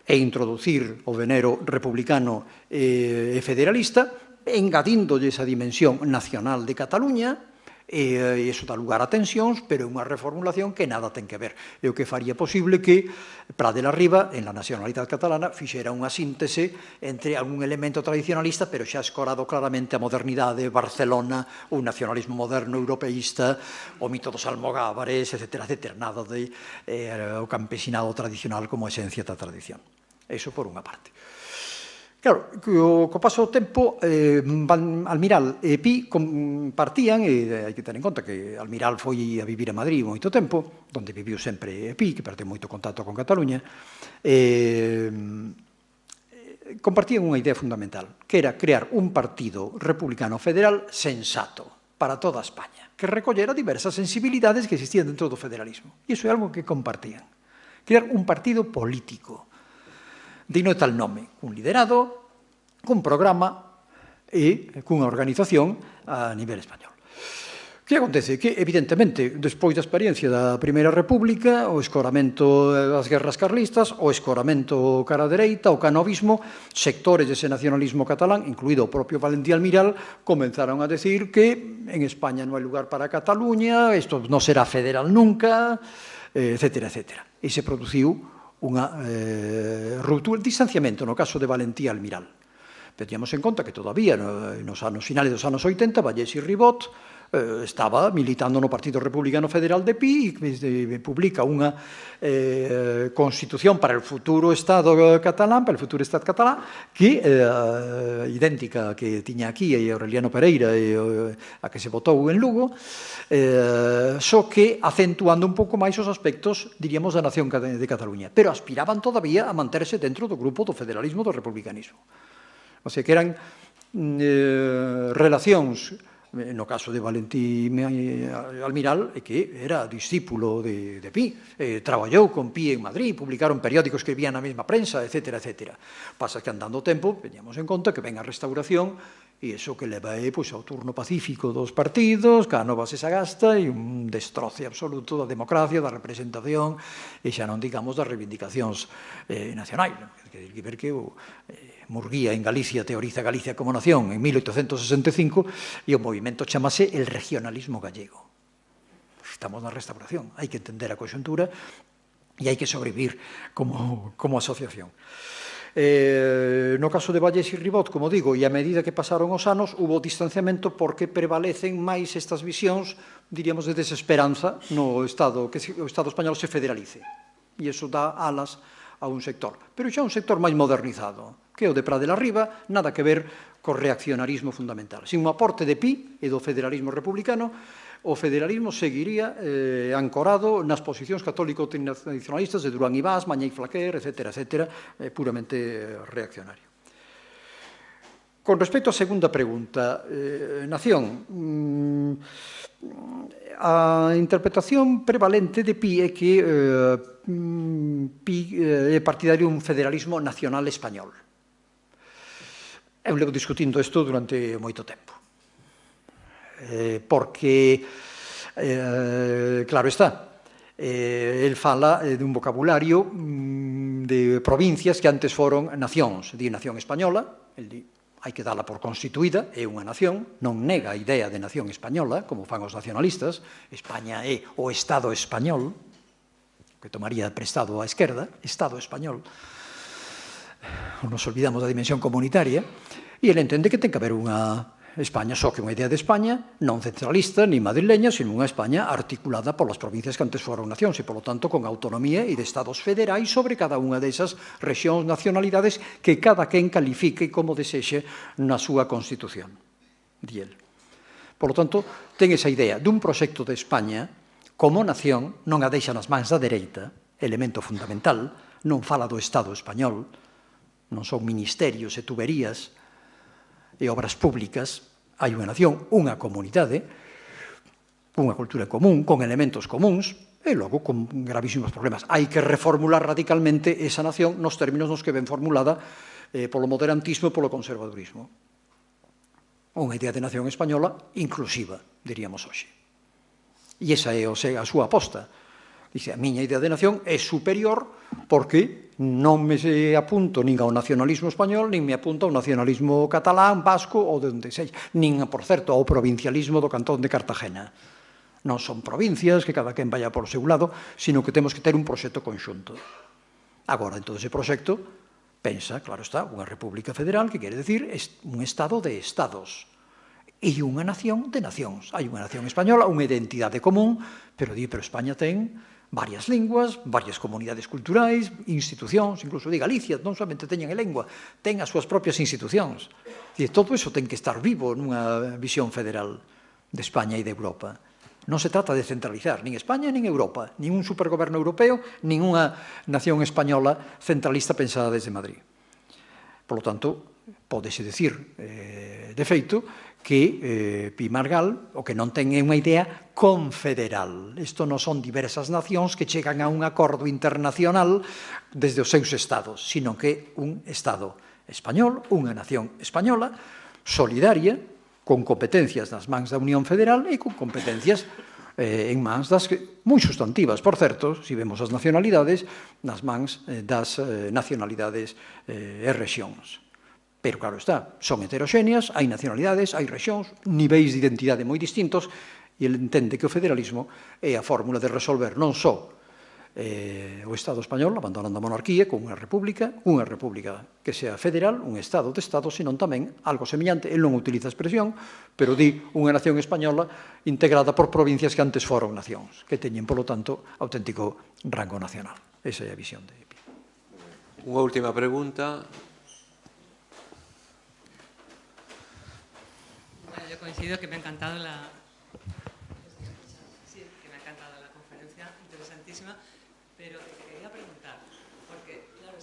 B: e introducir o venero republicano e federalista, engadíndolle esa dimensión nacional de Cataluña, e iso dá lugar a tensións, pero é unha reformulación que nada ten que ver. É o que faría posible que Prat de la Riba, en la nacionalidade catalana, fixera unha síntese entre algún elemento tradicionalista, pero xa escorado claramente a modernidade, Barcelona, un nacionalismo moderno europeísta, o mito dos almogávares, etc., etc., nada de o campesinado tradicional como esencia da tradición. Iso por unha parte. Claro, co paso do tempo, Almiral e Pi compartían, e hai que ter en conta que Almiral foi a vivir a Madrid moito tempo, onde viviu sempre Pi, que perde moito contacto con Cataluña, compartían unha idea fundamental, que era crear un partido republicano federal sensato para toda España, que recollera diversas sensibilidades que existían dentro do federalismo. E iso é algo que compartían. Crear un partido político, digno de tal nome, cun liderado, cun programa e cunha organización a nivel español. Que acontece? Que, evidentemente, despois da experiencia da Primeira República, o escoramento das guerras carlistas, o escoramento cara a dereita, o canovismo, sectores dese nacionalismo catalán, incluído o propio Valentí Almiral, comenzaron a decir que en España non hai lugar para Cataluña, isto non será federal nunca, etcétera, etcétera. E se produciu unha ruptura, distanciamento no caso de Valentí Almiral. Teníamos en conta que todavía nos finales dos anos 80 Vallés e Ribot estaba militando no Partido Republicano Federal de Pi e publica unha constitución para el futuro Estado catalán, para el futuro Estado catalán, que idéntica que tiña aquí Aureliano Pereira a que se votou en Lugo, só que acentuando un pouco máis os aspectos, diríamos, da nación de Cataluña, pero aspiraban todavía a manterse dentro do grupo do federalismo do republicanismo. O sea que eran relacións, no caso de Valentí Almiral, que era discípulo de Pi, traballou con Pi en Madrid, publicaron periódicos que escribían na mesma prensa, etcétera, etcétera. Pasa que andando o tempo, veñamos en conta que ven a restauración e iso que leva ao turno pacífico dos partidos, Cánovas e Sagasta, e un destroce absoluto da democracia, da representación, e xa non digamos das reivindicacións nacionais. Quer ver que Murguía en Galicia teoriza Galicia como nación en 1865 e o movimento chamase el regionalismo gallego. Estamos na restauración, hai que entender a conxuntura e hai que sobrevivir como asociación. No caso de Vallés e Ribot, como digo, e a medida que pasaron os anos, hubo distanciamento porque prevalecen máis estas visións, diríamos, de desesperanza no Estado, que o Estado español se federalice. E iso dá alas a un sector, pero xa un sector máis modernizado, que o de Pradel Arriba, nada que ver co reaccionarismo fundamental. Sin un aporte de Pi e do federalismo republicano, o federalismo seguiría ancorado nas posicións católico-tradicionalistas de Durán Ibás, Mañé Flaquer, etcétera, etcétera, puramente reaccionario. Con respecto á segunda pregunta, nación, a interpretación prevalente de Pi é que Pi é partidario dun federalismo nacional español. Eu levo discutindo isto durante moito tempo. Porque, claro está, el fala dun vocabulario de provincias que antes foron nacións. Di nación española, el di hai que dala por constituída, é unha nación, non nega a idea de nación española, como fan os nacionalistas. España é o Estado español, que tomaría prestado a esquerda, Estado español. Nos olvidamos da dimensión comunitaria, e ele entende que ten que haber unha España, só que unha idea de España non centralista ni madrileña, sino unha España articulada polas provincias que antes foron nacións e, polo tanto, con autonomía e de estados federais sobre cada unha desas rexións, nacionalidades que cada quen califique como desexe na súa Constitución, di el. Por lo tanto, ten esa idea dun proxecto de España como nación, non a deixa nas mans da dereita, elemento fundamental, non fala do Estado español, non son ministerios e tuberías e obras públicas, hai unha nación, unha comunidade, unha cultura común, con elementos comuns, e logo con gravísimos problemas. Hai que reformular radicalmente esa nación nos términos nos que ven formulada polo moderantismo e polo conservadurismo. Unha idea de nación española inclusiva, diríamos hoxe. E esa é a súa aposta. Dice, a miña idea de nación é superior porque non me apunto nin ao nacionalismo español, nin me apunto ao nacionalismo catalán, vasco ou de onde sexa, nin, por certo, ao provincialismo do cantón de Cartagena. Non son provincias que cada quen vaya por o seu lado, sino que temos que ter un proxecto conxunto. Agora, en todo ese proxecto, pensa, claro está, unha república federal, que quere decir un estado de estados. E unha nación de nacións. Hai unha nación española, unha identidade común, pero España ten varias linguas, varias comunidades culturais, institucións, incluso de Galicia, non somente teñen a lengua, ten as súas propias institucións. E todo iso ten que estar vivo nunha visión federal de España e de Europa. Non se trata de centralizar nin España nin Europa, nin un supergoberno europeo, nin unha nación española centralista pensada desde Madrid. Por lo tanto, pódese dicir, de feito, que Pi Margall o que non ten é unha idea confederal. Isto non son diversas nacións que chegan a un acordo internacional desde os seus estados, sino que un estado español, unha nación española, solidaria, con competencias nas mans da Unión Federal e con competencias en mans das moi sustantivas, por certo, se vemos as nacionalidades, nas mans das nacionalidades e rexións. Pero, claro está, son heteroxéneas, hai nacionalidades, hai rexións, niveis de identidade moi distintos, e ele entende que o federalismo é a fórmula de resolver non só o Estado español, abandonando a monarquía, con unha república que sea federal, un Estado de Estado, senón tamén algo semellante, ele non utiliza a expresión, pero di unha nación española integrada por provincias que antes foron nacións, que teñen, polo tanto, auténtico rango nacional. Esa é a visión de Pi.
E: Unha última pregunta.
F: Bueno, yo coincido que me ha encantado la conferencia, interesantísima, pero te quería preguntar, porque, claro,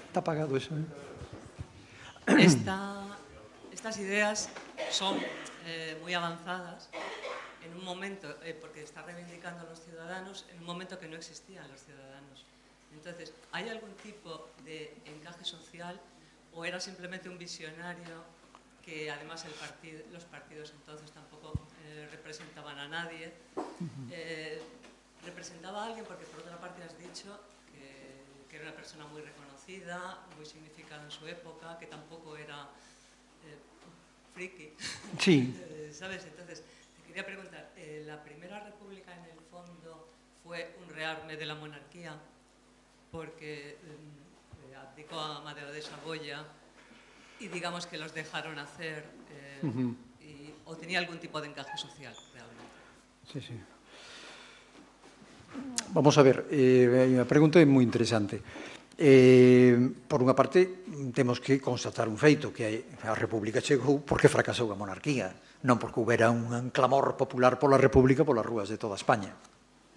B: Está apagado eso, ¿eh?
F: Estas ideas son muy avanzadas en un momento, porque está reivindicando a los ciudadanos en un momento que no existían los ciudadanos. Entonces, ¿hay algún tipo de encaje social o era simplemente un visionario que además los partidos entonces tampoco representaban a nadie? Representaba a alguien porque por otra parte has dicho que era una persona muy reconocida, muy significada en su época, que tampoco era friki.
B: Sí.
F: ¿Sabes? Entonces, te quería preguntar, ¿la primera república en el fondo fue un rearme de la monarquía? Porque abdicó a Amadeo de Saboya y digamos que los dejaron hacer, o tenía algún tipo de encaje social realmente.
B: Sí, sí. Vamos a ver, a pregunta é moi interesante. Por unha parte, temos que constatar un feito, que a República chegou porque fracasou a monarquía, non porque houbera un clamor popular pola República polas rúas de toda España.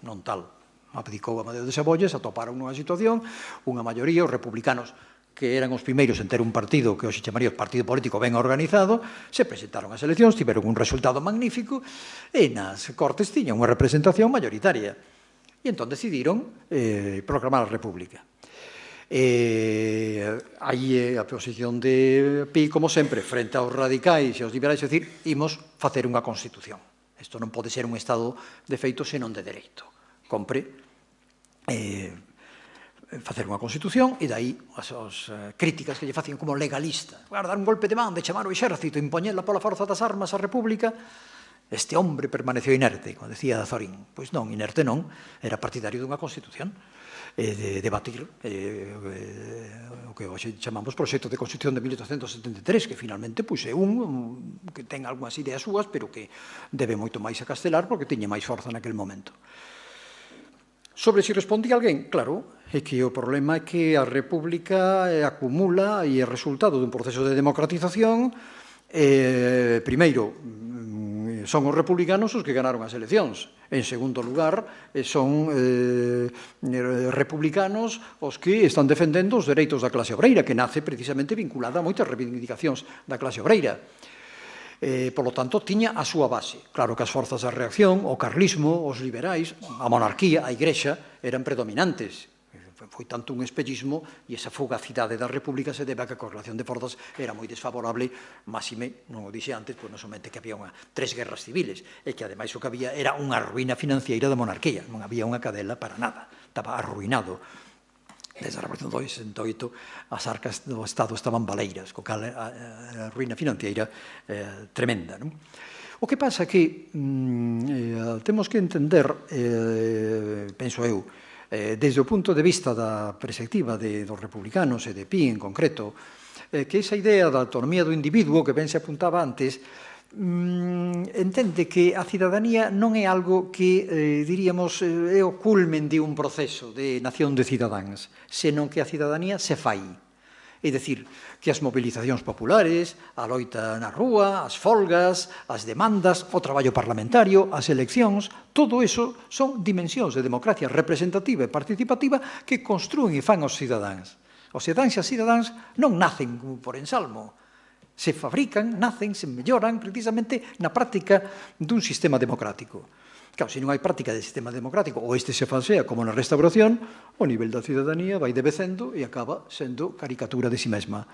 B: Non tal. Abdicou Amadeo de Saboya, se atoparon nunha situación, unha maioría, os republicanos, que eran os primeiros en ter un partido que hoxe chamaría o partido político ben organizado, se presentaron ás eleccións, tiveron un resultado magnífico e nas Cortes tiñan unha representación mayoritaria. E entón decidiron proclamar a República. Aí a posición de Pi, como sempre, frente aos radicais e aos liberais, é dicir, imos facer unha Constitución. Isto non pode ser un Estado de feito senón de dereito. Compre facer unha Constitución e dai as críticas que lle facían como legalista. Dar un golpe de man, de chamar o exército, impoñela pola forza das armas á República. Este hombre permaneceu inerte, como decía Zorín. Pois non, inerte non, era partidario dunha Constitución, de debatir o que hoxe chamamos proxecto de Constitución de 1873, que finalmente é un que ten algunhas ideas súas, pero que debe moito máis a castelar porque tiña máis forza naquel momento. Sobre se respondía alguén, claro, é que o problema é que a República acumula e é resultado dun proceso de democratización. Primeiro, son os republicanos os que ganaron as eleccións. En segundo lugar, son republicanos os que están defendendo os dereitos da clase obreira, que nace precisamente vinculada a moitas reivindicacións da clase obreira. Por lo tanto, tiña a súa base. Claro que as forzas da reacción, o carlismo, os liberais, a monarquía, a igrexa, eran predominantes. Foi tanto un espellismo e esa fugacidade da República se debe a que a correlación de forzas era moi desfavorable, máxime, non o dixe antes, pois non somente que había tres guerras civiles, e que ademais o que había era unha ruína financiera da monarquía, non había unha cadela para nada, estaba arruinado. Desde a Revolución do 68, as arcas do Estado estaban baleiras, co cal a ruína financiera tremenda, non? O que pasa é que temos que entender, penso eu, desde o punto de vista da perspectiva dos republicanos e de Pi en concreto, que esa idea da autonomía do individuo que ben se apuntaba antes, entende que a cidadanía non é algo que, diríamos, é o culmen de un proceso de nación de cidadáns, senón que a cidadanía se fai. É dicir, que as movilizacións populares, a loita na rúa, as folgas, as demandas, o traballo parlamentario, as eleccións, todo eso son dimensións de democracia representativa e participativa que construen e fan os cidadáns. Os cidadáns e as cidadáns non nacen por ensalmo, se fabrican, nacen, se melloran precisamente na práctica dun sistema democrático. Claro, se non hai práctica de sistema democrático, ou este se falsea como na restauración, o nivel da cidadanía vai debecendo e acaba sendo caricatura de si mesma.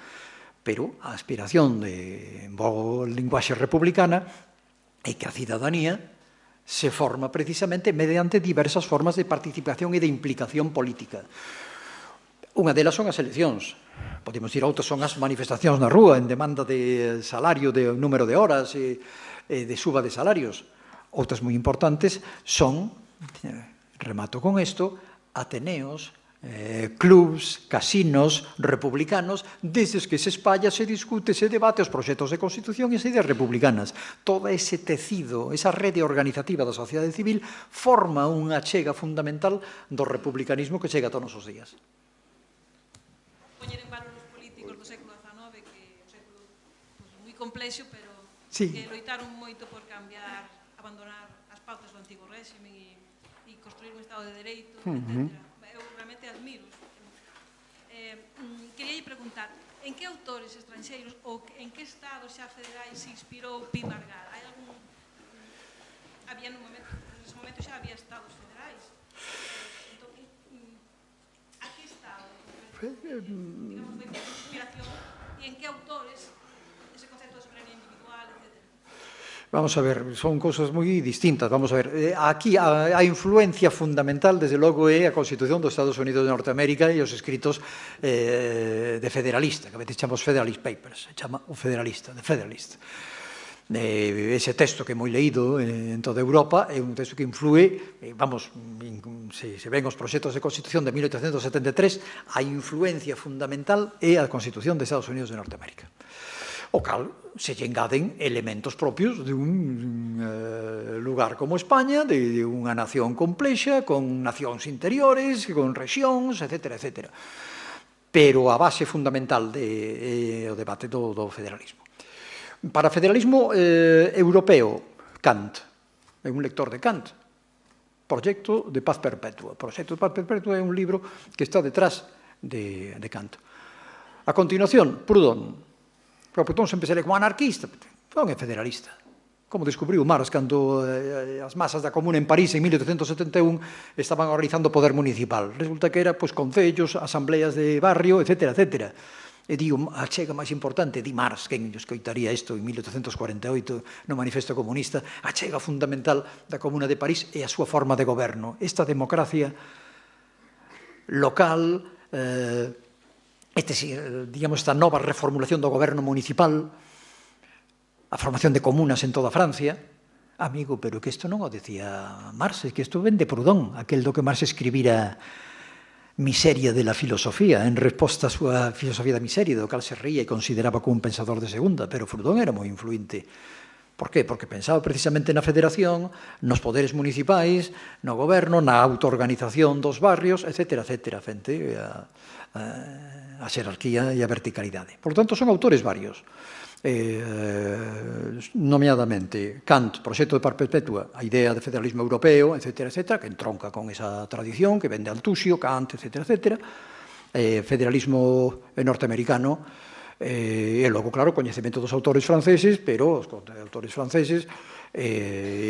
B: pero a aspiración de boa linguaxe republicana é que a cidadanía se forma precisamente mediante diversas formas de participación e de implicación política. Unha delas son as eleccións. Podemos ir a outras, son as manifestacións na rúa en demanda de salario, de número de horas e de suba de salarios. Outras moi importantes son, remato con isto, ateneos, clubs, casinos republicanos, desde os que se espalla, se discute, se debate os proxectos de constitución e as ideas republicanas. Todo ese tecido, esa rede organizativa da sociedade civil forma unha chega fundamental do republicanismo que chega a todos os días.
G: Poñer en valor os políticos do século XIX, que é un século moi complexo, pero que loitaron moito por cambiar, abandonar as pautas do antigo réxime e construir un Estado de Dereito, etc. Eu realmente admiro. Quería preguntar, en que autores estranxeiros ou en que estados xa federais se inspirou Pi Margall? Hai algún... Había nese momento xa había estados federais. Entón, a que estado, digamos, foi de inspiración e en que autores ese concepto de soberanía individual, etc.
B: Vamos a ver, son cousas moi distintas. Vamos a ver, aquí a influencia fundamental, desde logo, é a Constitución dos Estados Unidos de Norteamérica e os escritos de Federalista, que a veces chamamos Federalist Papers, se chama o Federalista, de Federalist. Ese texto que é moi leído en toda Europa é un texto que influe, vamos, se ven os proxectos de Constitución de 1873, a influencia fundamental é a Constitución de Estados Unidos de Norteamérica. O cal se lle engaden elementos propios de un lugar como España, de unha nación complexa, con nacións interiores, con rexións, etc. etc. Pero a base fundamental é o debate do federalismo. Para o federalismo europeo, Kant, é un lector de Kant, Proxecto de Paz Perpetua. Proxecto de Paz Perpetua é un libro que está detrás de Kant. A continuación, Proudhon. Proudhon sempre se le como anarquista, non é federalista. Como descubriu Marx cando as masas da Comuna en París en 1871 estaban organizando o poder municipal. Resulta que era concellos, asambleas de barrio, etc. etc. E digo, a chega máis importante, di Marx, quen escoitaría isto en 1848 no Manifesto Comunista, a chega fundamental da Comuna de París é a súa forma de goberno. Esta democracia local, esta nova reformulación do goberno municipal, a formación de comunas en toda Francia. Amigo, pero que isto non o decía Marx, que isto ven de Proudhon, aquel do que Marx escribira Miseria de la filosofía, en resposta á súa filosofía da miseria, do cal se ría e consideraba como un pensador de segunda, pero Proudhon era moi influente. Por qué? Porque pensaba precisamente na federación, nos poderes municipais, no goberno, na autoorganización dos barrios, etc., etc., frente a xerarquía e a verticalidade. Por tanto, son autores varios. Nomeadamente, Kant, Proxecto de Paz Perpetua, a idea de federalismo europeo, etc., etc., que entronca con esa tradición que ven de Althusser, Kant, etc., etc., federalismo norteamericano, e logo, claro, coñecemento dos autores franceses, pero os autores franceses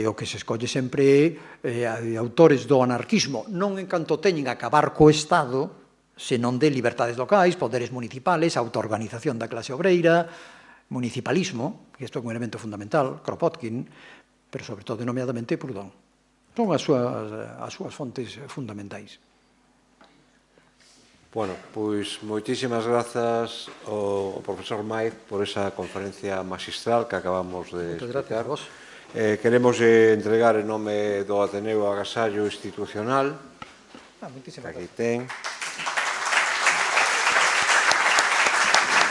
B: o que se escolle sempre é autores do anarquismo, non en canto teñen a acabar co Estado, senón de libertades locais, poderes municipales, autoorganización da clase obreira, municipalismo, que isto é un elemento fundamental, Kropotkin, pero sobre todo nomeadamente Proudhon. Son as súas fontes fundamentais.
E: Bueno, pois moitísimas grazas ao profesor Maiz por esa conferencia magistral que acabamos de explicar. Queremos entregar en nome do Ateneo Agasallo Institucional, que aquí ten.